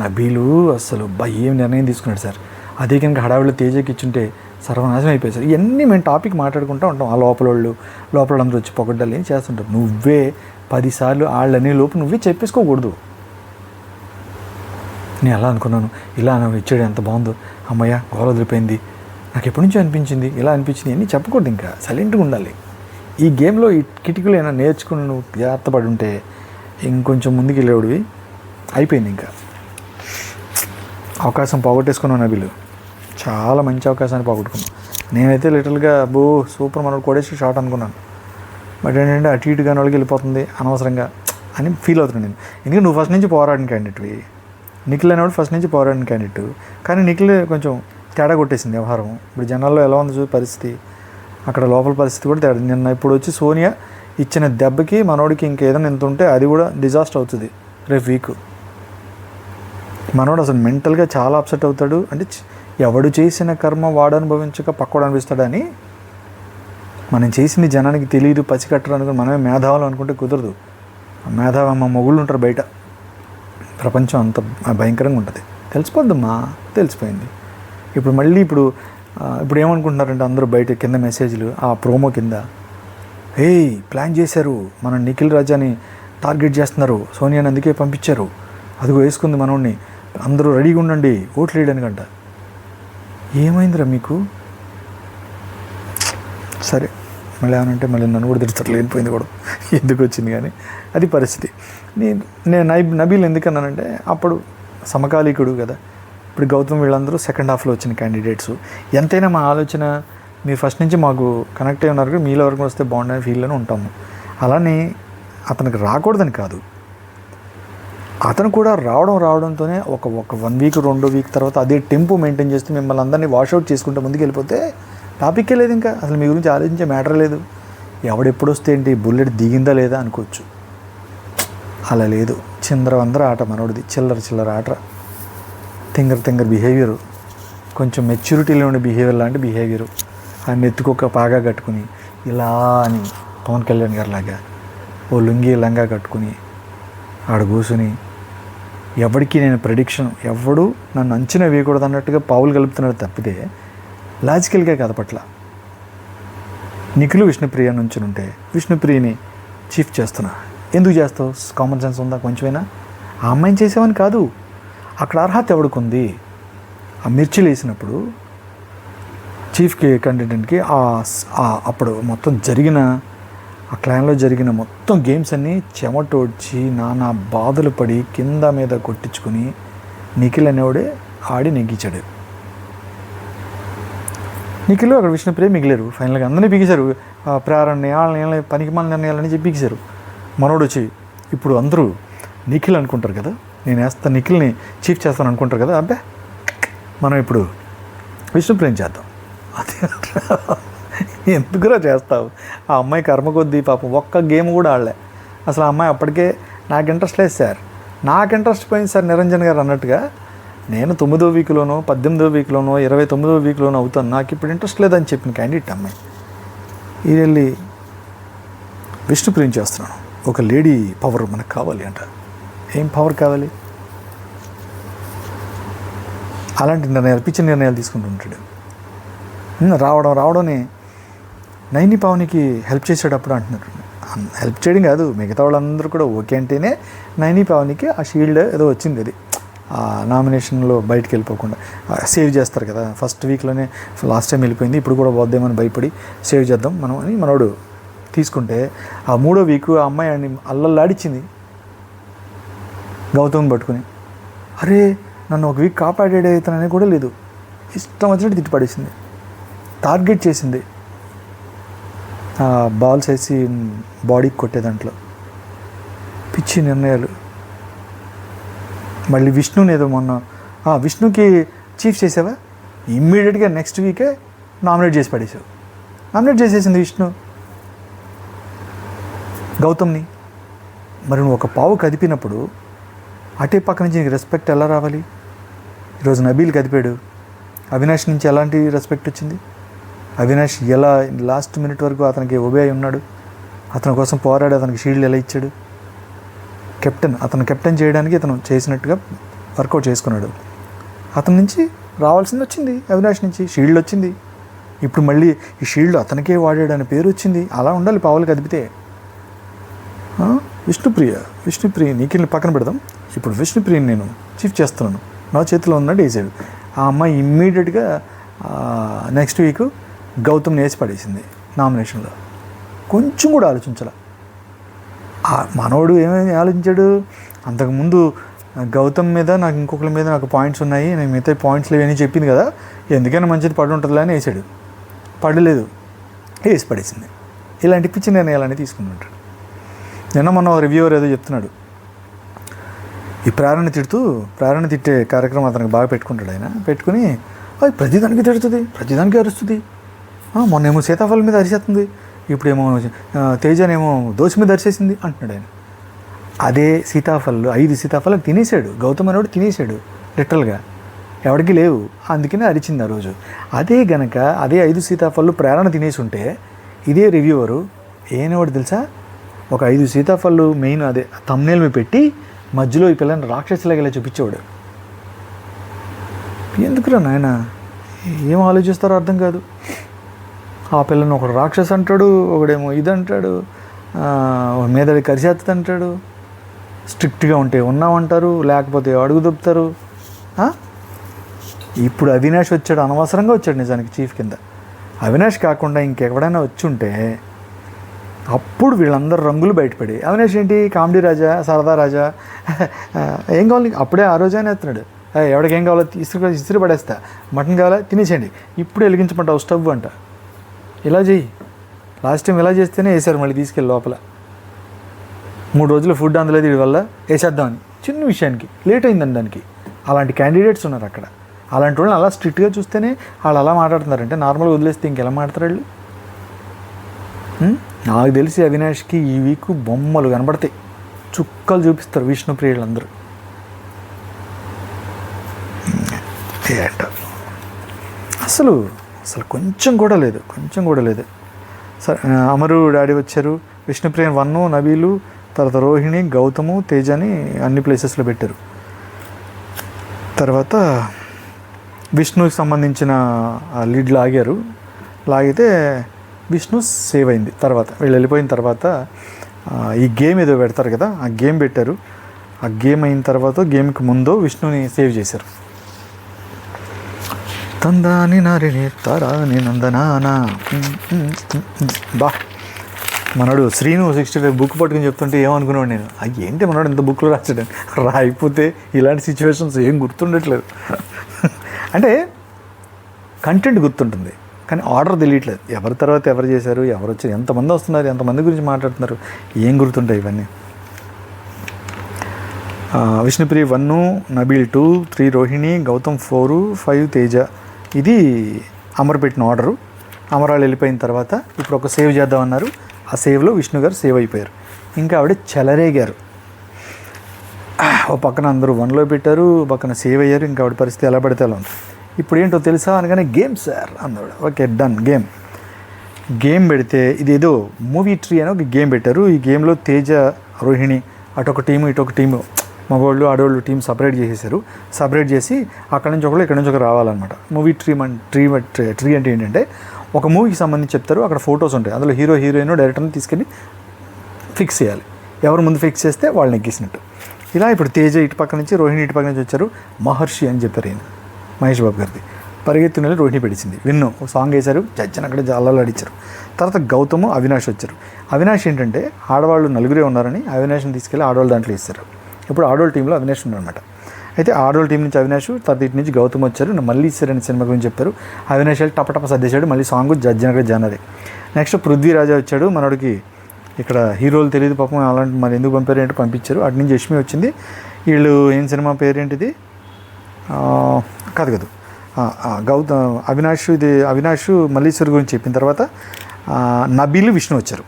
నబీలు అసలు ఏం నిర్ణయం తీసుకున్నాడు సార్, అదే కనుక హడావిడిలో తేజకి ఇచ్చుంటే సర్వనాశనం అయిపోయాయి సార్, ఇవన్నీ మేము టాపిక్ మాట్లాడుకుంటూ ఉంటాం. ఆ లోపల అందరూ వచ్చి పొగడ్డాలి ఏం చేస్తుంటారు. నువ్వే 10 సార్లు వాళ్ళనే లోపు నువ్వే చెప్పేసుకోకూడదు. నేను ఎలా అనుకున్నాను, ఇలా నాకు ఇచ్చాడు, ఎంత బాగుందో, అమ్మయ్య గోల వదిలిపోయింది, నాకు ఎప్పటి నుంచో అనిపించింది, ఇలా అనిపించింది అన్నీ చెప్పకూడదు. ఇంకా సైలెంట్గా ఉండాలి. ఈ గేమ్లో ఈ కిటికీలు ఏమైనా నేర్చుకుని నువ్వు జాగ్రత్త పడి ఉంటే ఇంకొంచెం ముందుకు వెళ్ళేవాడివి. అయిపోయింది, ఇంకా అవకాశం పోగొట్టేసుకున్నాను. నబీలు చాలా మంచి అవకాశాన్ని పోగొట్టుకున్నాను. నేనైతే లిటరల్గా సూపర్ మనోడు కొడేసి షాట్ అనుకున్నాను. బట్ ఏంటంటే అటు ఇటు కాని వాళ్ళకి వెళ్ళిపోతుంది అనవసరంగా అని ఫీల్ అవుతున్నాను నేను. ఎందుకంటే నువ్వు ఫస్ట్ నుంచి పోరాడిన క్యాండిడేట్వి, నిఖిల్ అనేవాడు ఫస్ట్ నుంచి పోరాడిన క్యాండిడేట్. కానీ నిఖిల్ కొంచెం తేడా కొట్టేసింది వ్యవహారం. ఇప్పుడు జనాల్లో ఎలా ఉంది పరిస్థితి, అక్కడ లోపల పరిస్థితి కూడా తేడా. నిన్న ఇప్పుడు వచ్చి సోనియా ఇచ్చిన దెబ్బకి మనోడికి ఇంకేదైనా ఎంత ఉంటే అది కూడా డిజాస్టర్ అవుతుంది రేపు వీక్. మనోడు అసలు మెంటల్గా చాలా అప్సెట్ అవుతాడు. అంటే ఎవడు చేసిన కర్మ వాడు అనుభవించక పక్కోడు అనిపిస్తాడని, మనం చేసింది జనానికి తెలియదు, పసికట్టరు అనుకుని మనమే మేధావులు అనుకుంటే కుదరదు. మేధావి మా మొగుళ్ళు ఉంటారు బయట, ప్రపంచం అంత భయంకరంగా ఉంటుంది. తెలిసిపోద్దమ్మా, తెలిసిపోయింది. ఇప్పుడు ఏమనుకుంటున్నారంటే అందరూ బయట కింద మెసేజ్లు, ఆ ప్రోమో కింద, ప్లాన్ చేశారు, మన నిఖిల్ రాజాని టార్గెట్ చేస్తున్నారు, సోనియాని అందుకే పంపించారు, అదిగో వేసుకుంది మనోడిని, అందరూ రెడీగా ఉండండి ఓట్లు వేయడానికంట. ఏమైందిరా మీకు? సరే మళ్ళీ ఏమనంటే మళ్ళీ నన్ను కూడా తిడతారు, లేనిపోయింది కూడా ఎందుకు వచ్చింది. కానీ అది పరిస్థితి. నేను నబీల్ ఎందుకన్నానంటే అప్పుడు సమకాలీకుడు కదా. ఇప్పుడు గౌతమ్ వీళ్ళందరూ సెకండ్ హాఫ్లో వచ్చిన క్యాండిడేట్స్. ఎంతైనా మా ఆలోచన మీరు ఫస్ట్ నుంచి మాకు కనెక్ట్ అయి ఉన్నారు, మీలో వరకు వస్తే బాగుండని ఫీల్లోనే ఉంటాము. అలానే అతనికి రాకూడదని కాదు, అతను కూడా రావడంతోనే ఒక 1 వీక్ 2 వీక్ తర్వాత అదే టెంపో మెయింటైన్ చేస్తూ మిమ్మల్ని అందరినీ వాషౌట్ చేసుకుంటే ముందుకు వెళ్ళిపోతే టాపిక్కే లేదు. ఇంకా అసలు మీ గురించి ఆలోచించే మ్యాటర్ లేదు. ఎవడెప్పుడు వస్తే ఏంటి, బుల్లెట్ దిగిందా లేదా అనుకోవచ్చు. అలా లేదు, చిందరవందర ఆట మనోడిది, చిల్లర ఆట, తింగర బిహేవియరు, కొంచెం మెచ్యూరిటీలో ఉండే బిహేవియర్ లాంటి బిహేవియరు. ఆయన ఎత్తుకొక పాగా కట్టుకుని ఇలా అని పవన్ కళ్యాణ్ గారిలాగా ఓ లుంగి లంగా కట్టుకుని ఆడ కూర్చుని, ఎవరికి నేను ప్రెడిక్షన్, ఎవడు నన్ను అంచనా వేయకూడదు అన్నట్టుగా పావులు కలుపుతున్నాడు తప్పితే లాజికల్గా కథ పట్ల. నిఖిల్ విష్ణుప్రియ నుంచి ఉంటే విష్ణుప్రియని చీఫ్ చేస్తున్నా, ఎందుకు చేస్తావు? కామన్ సెన్స్ ఉందా కొంచెమైనా? ఆ అమ్మాయిని చేసావని కాదు, అక్కడ అర్హత ఎవడుకుంది. ఆ మిర్చిలు వేసినప్పుడు చీఫ్ కంటెంట్కి అప్పుడు మొత్తం జరిగిన ఆ క్లాన్లో జరిగిన మొత్తం గేమ్స్ అన్నీ చెమటోడ్చి నానా బాధలు పడి కింద మీద కొట్టించుకుని నిఖిల్ అనేవాడే ఆడి నెగ్గించాడు. నిఖిల్ అక్కడ విష్ణుప్రియ మిగిలేరు. ఫైనల్గా అందరినీ పీకేశారు. ప్రేరణని వాళ్ళని పనికి మాల నిర్ణయాలని చెప్పి పీకేశారు. మనోడు వచ్చి ఇప్పుడు అందరూ నిఖిల్ అనుకుంటారు కదా, నేను వేస్తాను నిఖిల్ని చీఫ్ చేస్తాను అనుకుంటారు కదా, అబ్బే మనం ఇప్పుడు విష్ణుప్రియం చేద్దాం. అదే ఎందుకురా చేస్తావు? ఆ అమ్మాయి కర్మ కొద్దీ పాపం ఒక్క గేమ్ కూడా ఆడలే, అసలు ఆ అమ్మాయి అప్పటికే నాకు ఇంట్రెస్ట్ లేదు సార్, నాకు ఇంట్రెస్ట్ పోయింది సార్ నిరంజన్ గారు అన్నట్టుగా. నేను 9వ వీక్లోనో 18వ వీక్లోనో 29వ వీక్లోనో అవుతాను, నాకు ఇప్పుడు ఇంట్రెస్ట్ లేదని చెప్పిన క్యాండిడేట్ అమ్మాయి. ఇది వెళ్ళి విష్ణుప్రియం చేస్తున్నాను. ఒక లేడీ పవర్ మనకు కావాలి అంట. ఏం పవర్ కావాలి? అలాంటి నిర్ణయాలు, పిచ్చి నిర్ణయాలు తీసుకుంటూ ఉంటాడు. రావడమే నైని పావనికి హెల్ప్ చేసేటప్పుడు అంటున్నారు. హెల్ప్ చేయడం కాదు, మిగతా వాళ్ళందరూ కూడా ఓకే అంటేనే నైని పావనికి ఆ షీల్డ్ ఏదో వచ్చింది. అది ఆ నామినేషన్లో బయటకు వెళ్ళిపోకుండా సేవ్ చేస్తారు కదా. ఫస్ట్ వీక్లోనే లాస్ట్ టైం వెళ్ళిపోయింది, ఇప్పుడు కూడా పోద్దామని భయపడి సేవ్ చేద్దాం మనం అని మనోడు తీసుకుంటే, ఆ 3వ వీక్ ఆ అమ్మాయి అల్లల్లాడిచ్చింది గౌతమ్ పట్టుకుని. అరే నన్ను ఒక వీక్ కాపాడాడే ఇతననే కూడా లేదు, ఇష్టం వచ్చినట్టు తిట్టి పడేసింది, టార్గెట్ చేసింది. బాల్స్ వేసి బాడీకి కొట్టే దాంట్లో పిచ్చి నిర్ణయాలు. మళ్ళీ విష్ణుని ఏదో మొన్న విష్ణుకి చీఫ్ చేసావా, ఇమ్మీడియట్గా నెక్స్ట్ వీకే నామినేట్ చేసి పడేసావు. నామినేట్ చేసేసింది విష్ణు గౌతమ్ని. మరి నువ్వు ఒక పావు కదిపినప్పుడు అటే పక్క నుంచి నీకు రెస్పెక్ట్ ఎలా రావాలి? ఈరోజు నబీల్ కదిపాడు, అవినాష్ నుంచి ఎలాంటి రెస్పెక్ట్ వచ్చింది? అవినాష్ ఎలా లాస్ట్ మినిట్ వరకు అతనికి ఒబే అయి ఉన్నాడు, అతని కోసం పోరాడి అతనికి షీల్డ్ ఎలా ఇచ్చాడు? అతను కెప్టెన్ చేయడానికి అతను చేసినట్టుగా వర్కౌట్ చేసుకున్నాడు. అతని నుంచి రావాల్సింది వచ్చింది, అవినాష్ నుంచి షీల్డ్ వచ్చింది. ఇప్పుడు మళ్ళీ ఈ షీల్డ్ అతనికే వాడాడని పేరు వచ్చింది. అలా ఉండాలి పావులు కదిపితే. విష్ణుప్రియ నీకెళ్ళి పక్కన పెడదాం. ఇప్పుడు విష్ణుప్రియని నేను చీఫ్ చేస్తున్నాను, నా చేతిలో ఉన్నట్టు వేసాడు. ఆ అమ్మాయి ఇమ్మీడియట్గా నెక్స్ట్ వీక్ గౌతమ్ని వేసి పడేసింది నామినేషన్లో. కొంచెం కూడా ఆలోచించాల. మనోడు ఏమేమి ఆలోచించాడు? అంతకుముందు గౌతమ్ మీద నాకు ఇంకొకరి మీద నాకు పాయింట్స్ ఉన్నాయి, నేను మిగతా పాయింట్స్ లేవని చెప్పింది కదా, ఎందుకైనా మంచిది పడి ఉంటుందిలే అని వేసాడు. పడలేదు, వేసి పడేసింది. ఇలాంటి పిచ్చి నిర్ణయాలన్నీ తీసుకుని ఉంటాడు. నిన్న మొన్న రివ్యూవర్ ఏదో చెప్తున్నాడు, ఈ ప్రేరణ తిట్టే కార్యక్రమం అతనికి బాగా పెట్టుకుంటాడు. ఆయన పెట్టుకుని అది ప్రతిదానికి తిడుతుంది, ప్రతిదానికి అరుస్తుంది. మొన్నేమో సీతాఫలం మీద అరిసేస్తుంది, ఇప్పుడేమో తేజనేమో దోశ మీద అరిసేసింది అంటున్నాడు ఆయన. అదే 5 సీతాఫలం తినేసాడు గౌతమ్ అనేవాడు, తినేసాడు లిటరల్గా, ఎవరికి లేవు, అందుకనే అరిచింది ఆ రోజు. అదే 5 సీతాఫళ్ళు ప్రేరణ తినేసి ఉంటే ఇదే రివ్యూవరు ఏనేవాడు తెలుసా, ఒక 5 సీతాఫళ్ళు మెయిన్ అదే థంబ్నెయిల్ మీద పెట్టి మధ్యలో ఈ పిల్లని రాక్షసులాగా ఇలా చూపించేవాడు. ఎందుకురా నాయన, ఏం ఆలోచిస్తారో అర్థం కాదు. ఆ పిల్లని ఒకడు రాక్షసు అంటాడు, ఒకడేమో ఇదంటాడు, మీద కరిసేత్తది అంటాడు. స్ట్రిక్ట్గా ఉంటే ఉన్నామంటారు, లేకపోతే అడుగు దొబ్బుతారు. ఇప్పుడు అవినాష్ వచ్చాడు, అనవసరంగా వచ్చాడు నిజానికి చీఫ్ కింద. అవినాష్ కాకుండా ఇంకెవడైనా వచ్చి ఉంటే అప్పుడు వీళ్ళందరూ రంగులు బయటపడి, అవినాష్ ఏంటి కామెడీ రాజా, సరదా రాజా, ఏం కావాలి అప్పుడే ఆ రోజైనా ఎత్తున్నాడు, ఎవడికి ఏం కావాలో ఇస్త్రీ పడేస్తా, మటన్ కావాలా తినేసేయండి, ఇప్పుడు వెలిగించమంటావు స్టవ్ అంట, ఇలా చెయ్యి. లాస్ట్ టైం ఇలా చేస్తేనే వేసారు, మళ్ళీ తీసుకెళ్ళి లోపల 3 రోజులు ఫుడ్ అందులో వీడి వల్ల వేసేద్దామని, చిన్న విషయానికి లేట్ అయిందండి దానికి. అలాంటి క్యాండిడేట్స్ ఉన్నారు అక్కడ. అలాంటి వాళ్ళని అలా స్ట్రిక్ట్గా చూస్తేనే వాళ్ళు అలా మాట్లాడుతున్నారంటే, నార్మల్గా వదిలేస్తే ఇంకెలా మాట్లాడతారు వాళ్ళు? నాకు తెలిసి అవినాష్కి ఈ వీక్ బొమ్మలు కనబడతాయి, చుక్కలు చూపిస్తారు విష్ణుప్రియులందరూ. అసలు కొంచెం కూడా లేదు. సరే, అమరు డాడీ వచ్చారు, విష్ణుప్రియ 1, నబీలు, తర్వాత రోహిణి, గౌతము, తేజని అన్ని ప్లేసెస్లో పెట్టారు. తర్వాత విష్ణుకి సంబంధించిన లీడ్ లాగితే విష్ణు సేవ్ అయింది. తర్వాత వీళ్ళు వెళ్ళిపోయిన తర్వాత ఈ గేమ్ ఏదో పెడతారు కదా, ఆ గేమ్ పెట్టారు. ఆ గేమ్ అయిన తర్వాత గేమ్కి ముందు విష్ణుని సేవ్ చేశారు. తందాని నారిని తారాని నందనానా. మనోడు శ్రీను 65 బుక్ పట్టుకుని చెప్తుంటే ఏమనుకున్నాడు నేను, ఏంటి మనోడు ఇంత బుక్లో రాసాడు, రాయిపోతే ఇలాంటి సిచ్యువేషన్స్ ఏం గుర్తుండట్లేదు. అంటే కంటెంట్ గుర్తుంటుంది కానీ ఆర్డర్ తెలియట్లేదు, ఎవరి తర్వాత ఎవరు చేశారు, ఎవరు వచ్చారు, ఎంతమంది వస్తున్నారు, ఎంతమంది గురించి మాట్లాడుతున్నారు, ఏం గుర్తుంటాయి ఇవన్నీ. విష్ణుప్రియ 1, నబీల్ 2, 3 రోహిణి, గౌతమ్ 4, 5 తేజ. ఇది అమర్ పెట్టిన ఆర్డరు. అమరాలు వెళ్ళిపోయిన తర్వాత ఇప్పుడు ఒక సేవ్ చేద్దామన్నారు. ఆ సేవ్లో విష్ణు గారు సేవ్ అయిపోయారు. ఇంకా ఆవిడ చెలరేగారు. ఓ పక్కన అందరూ 1లో పెట్టారు, పక్కన సేవ్ అయ్యారు. ఇంకా ఆవిడ పరిస్థితి ఎలా పడితే అలా ఉంది. ఇప్పుడు ఏంటో తెలుసా అనగానే గేమ్ సార్ అన్నాడు. Okay done. గేమ్ పెడితే ఇదేదో మూవీ ట్రీ అని ఒక గేమ్ పెట్టారు. ఈ గేమ్లో తేజ, రోహిణి అటొక టీము ఇటొక టీము, మగవాళ్ళు ఆడవాళ్ళు టీం సపరేట్ చేసేసారు. సపరేట్ చేసి అక్కడి నుంచి ఒకళ్ళు ఇక్కడి నుంచి ఒకరు రావాలన్నమాట. మూవీ ట్రీ అంటే ఏంటంటే ఒక మూవీకి సంబంధించి చెప్తారు. అక్కడ ఫొటోస్ ఉంటాయి. అందులో హీరో హీరోయిన్ డైరెక్టర్ని తీసుకెళ్ళి ఫిక్స్ చేయాలి. ఎవరు ముందు ఫిక్స్ చేస్తే వాళ్ళని ఎక్కిసినట్టు. ఇలా ఇప్పుడు తేజ ఇటు పక్క నుంచి, రోహిణి ఇటు పక్క నుంచి వచ్చారు. మహర్షి అని చెప్పారు ఈయన, మహేష్ బాబు గారిది. పరిగెత్తున రోహిణి పెడిచింది. విన్ను ఒక సాంగ్ వేశారు, జడ్జన్ అక్కడ అల్లలు అడిచారు. తర్వాత గౌతము, అవినాష్ వచ్చారు. అవినాష్ ఏంటంటే ఆడవాళ్ళు 4 ఉన్నారని అవినాష్ని తీసుకెళ్ళి ఆడవాళ్ళు దాంట్లో ఇస్తారు. ఇప్పుడు ఆడవాళ్ళ టీంలో అవినాష్ ఉన్నారనమాట. అయితే ఆడవాళ్ళ టీం నుంచి అవినాష్, తర్వాత ఇటు నుంచి గౌతమ్ వచ్చారు. మళ్ళీ ఇస్తారని సినిమా గురించి చెప్పారు. అవినాష్ వెళ్ళి టపటప సర్దేశాడు. మళ్ళీ సాంగ్ జడ్జన్ అక్కడ జనరే. నెక్స్ట్ పృథ్వీరాజా వచ్చాడు. మనోడికి ఇక్కడ హీరోలు తెలియదు పాపం, అలాంటి మరి ఎందుకు పంపారు ఏంటో పంపించారు. అటు నుంచి యష్మి వచ్చింది. వీళ్ళు ఏం సినిమా పేరేంటిది కాదు అవినాష్ మల్లీశ్వర్ గురించి చెప్పిన తర్వాత నబీలు, విష్ణు వచ్చారు.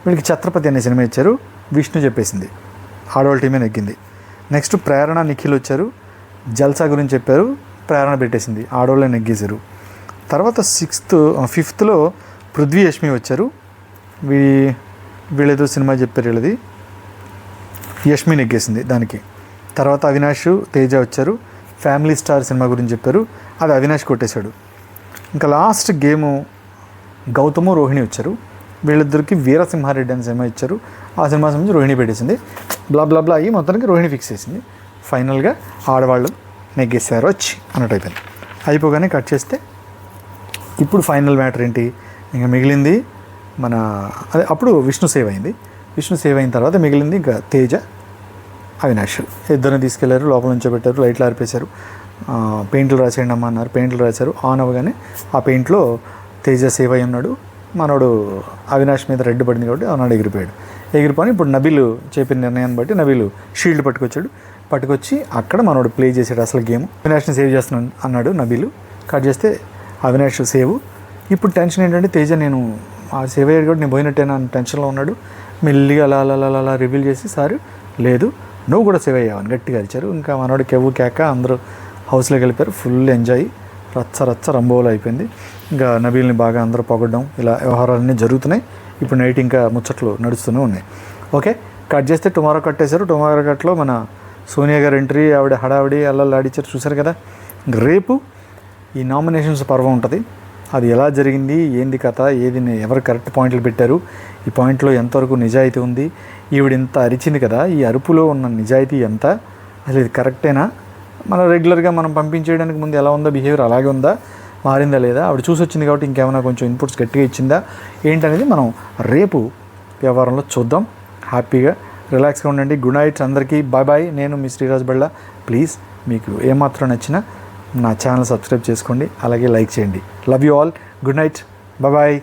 వీళ్ళకి ఛత్రపతి అనే సినిమా ఇచ్చారు. విష్ణు చెప్పేసింది, ఆడవాళ్ళ టీమే నెగ్గింది. నెక్స్ట్ ప్రేరణ, నిఖిల్ వచ్చారు. జల్సా గురించి చెప్పారు, ప్రేరణ పెట్టేసింది, ఆడవాళ్ళే నెగ్గేశారు. తర్వాత 5th పృథ్వీ, యష్మి వచ్చారు. వీళ్ళేదో సినిమా చెప్పారు, వీళ్ళది యష్మి నెగ్గేసింది దానికి. తర్వాత అవినాష్, తేజ వచ్చారు. ఫ్యామిలీ స్టార్ సినిమా గురించి చెప్పారు, అది అవినాష్ కొట్టేశాడు. ఇంకా లాస్ట్ గేము గౌతము, రోహిణి వచ్చారు. వీళ్ళిద్దరికి వీరసింహారెడ్డి అనే సినిమా ఇచ్చారు. ఆ సినిమా సంబంధించి రోహిణి పెట్టేసింది. బ్లా అయ్యి మొత్తానికి రోహిణి ఫిక్స్ చేసింది. ఫైనల్గా ఆడవాళ్ళు నెగ్గేశారు వచ్చి అన్నట్టు అయిపోయింది. అయిపోగానే కట్ చేస్తే ఇప్పుడు ఫైనల్ మ్యాటర్ ఏంటి, ఇంకా మిగిలింది మన అప్పుడు విష్ణు సేవ్ అయింది. విష్ణు సేవ్ అయిన తర్వాత మిగిలింది ఇంకా తేజ, అవినాష్. ఇద్దరిని తీసుకెళ్లారు, లోపల నుంచో పెట్టారు, లైట్లు ఆరిపేశారు. పెయింట్లు రాసేయండి అమ్మ అన్నారు. పెయింట్లు రాశారు. ఆన్ అవ్వగానే ఆ పెయింట్లో తేజ సేవ్ అయి ఉన్నాడు. మనోడు అవినాష్ మీద రెడ్ పడింది కాబట్టి ఆనాడు ఎగిరిపోయి ఇప్పుడు నబీలు చెప్పిన నిర్ణయాన్ని బట్టి నబీలు షీల్డ్ పట్టుకొచ్చి అక్కడ మనోడు ప్లే చేసాడు అసలు గేమ్. అవినాష్ని సేవ్ చేస్తున్నాను అన్నాడు నబీలు. కట్ చేస్తే అవినాష్ సేవ్. ఇప్పుడు టెన్షన్ ఏంటంటే తేజ నేను ఆ సేవ్ అయ్యాడు కాబట్టి నేను పోయినట్టేనా అని టెన్షన్లో ఉన్నాడు. మెల్లిగా అలా రివీల్ చేసి సార్ లేదు నువ్వు కూడా సేవ్ అయ్యావని గట్టిగా అరిచారు. ఇంకా మనోడు కెవ్వు కేక అందరూ హౌస్లోకి వెళ్ళిపోయారు. ఫుల్ ఎంజాయ్, రచ్చ రంబోలు అయిపోయింది. ఇంకా నబీల్ని బాగా అందరూ పొగడ్డం, ఇలా వ్యవహారాలన్నీ జరుగుతున్నాయి. ఇప్పుడు నైట్ ఇంకా ముచ్చట్లు నడుస్తూనే ఉన్నాయి. ఓకే, కట్ చేస్తే టుమారో కట్టేశారు. టుమారో కట్లో మన సోనియా గారు ఎంట్రీ, ఆవిడ హడావిడి అల్లలు ఆడిచ్చారు చూశారు కదా. రేపు ఈ నామినేషన్స్ పర్వం ఉంటుంది. అది ఎలా జరిగింది, ఏంది కథ, ఏది ఎవరు కరెక్ట్ పాయింట్లు పెట్టారు, ఈ పాయింట్లో ఎంతవరకు నిజాయితీ ఉంది, ఈవిడ ఇంత అరిచింది కదా, ఈ అరుపులో ఉన్న నిజాయితీ ఎంత, అసలు ఇది కరెక్టేనా, మనం రెగ్యులర్గా మనం పంపించేయడానికి ముందు ఎలా ఉందో బిహేవియర్ అలాగే ఉందా, మారిందా లేదా, ఆవిడ చూసి వచ్చింది కాబట్టి ఇంకేమైనా కొంచెం ఇన్పుట్స్ గట్టిగా ఇచ్చిందా ఏంటనేది మనం రేపు వ్యవహారంలో చూద్దాం. హ్యాపీగా రిలాక్స్గా ఉండండి. గుడ్ నైట్ అందరికీ. బాయ్. నేను మీ శ్రీరాజ్ బళ్ళ. ప్లీజ్ మీకు ఏమాత్రం నచ్చినా నా ఛానల్ సబ్స్క్రైబ్ చేసుకోండి, అలాగే లైక్ చేయండి. Love you all. Good night. Bye.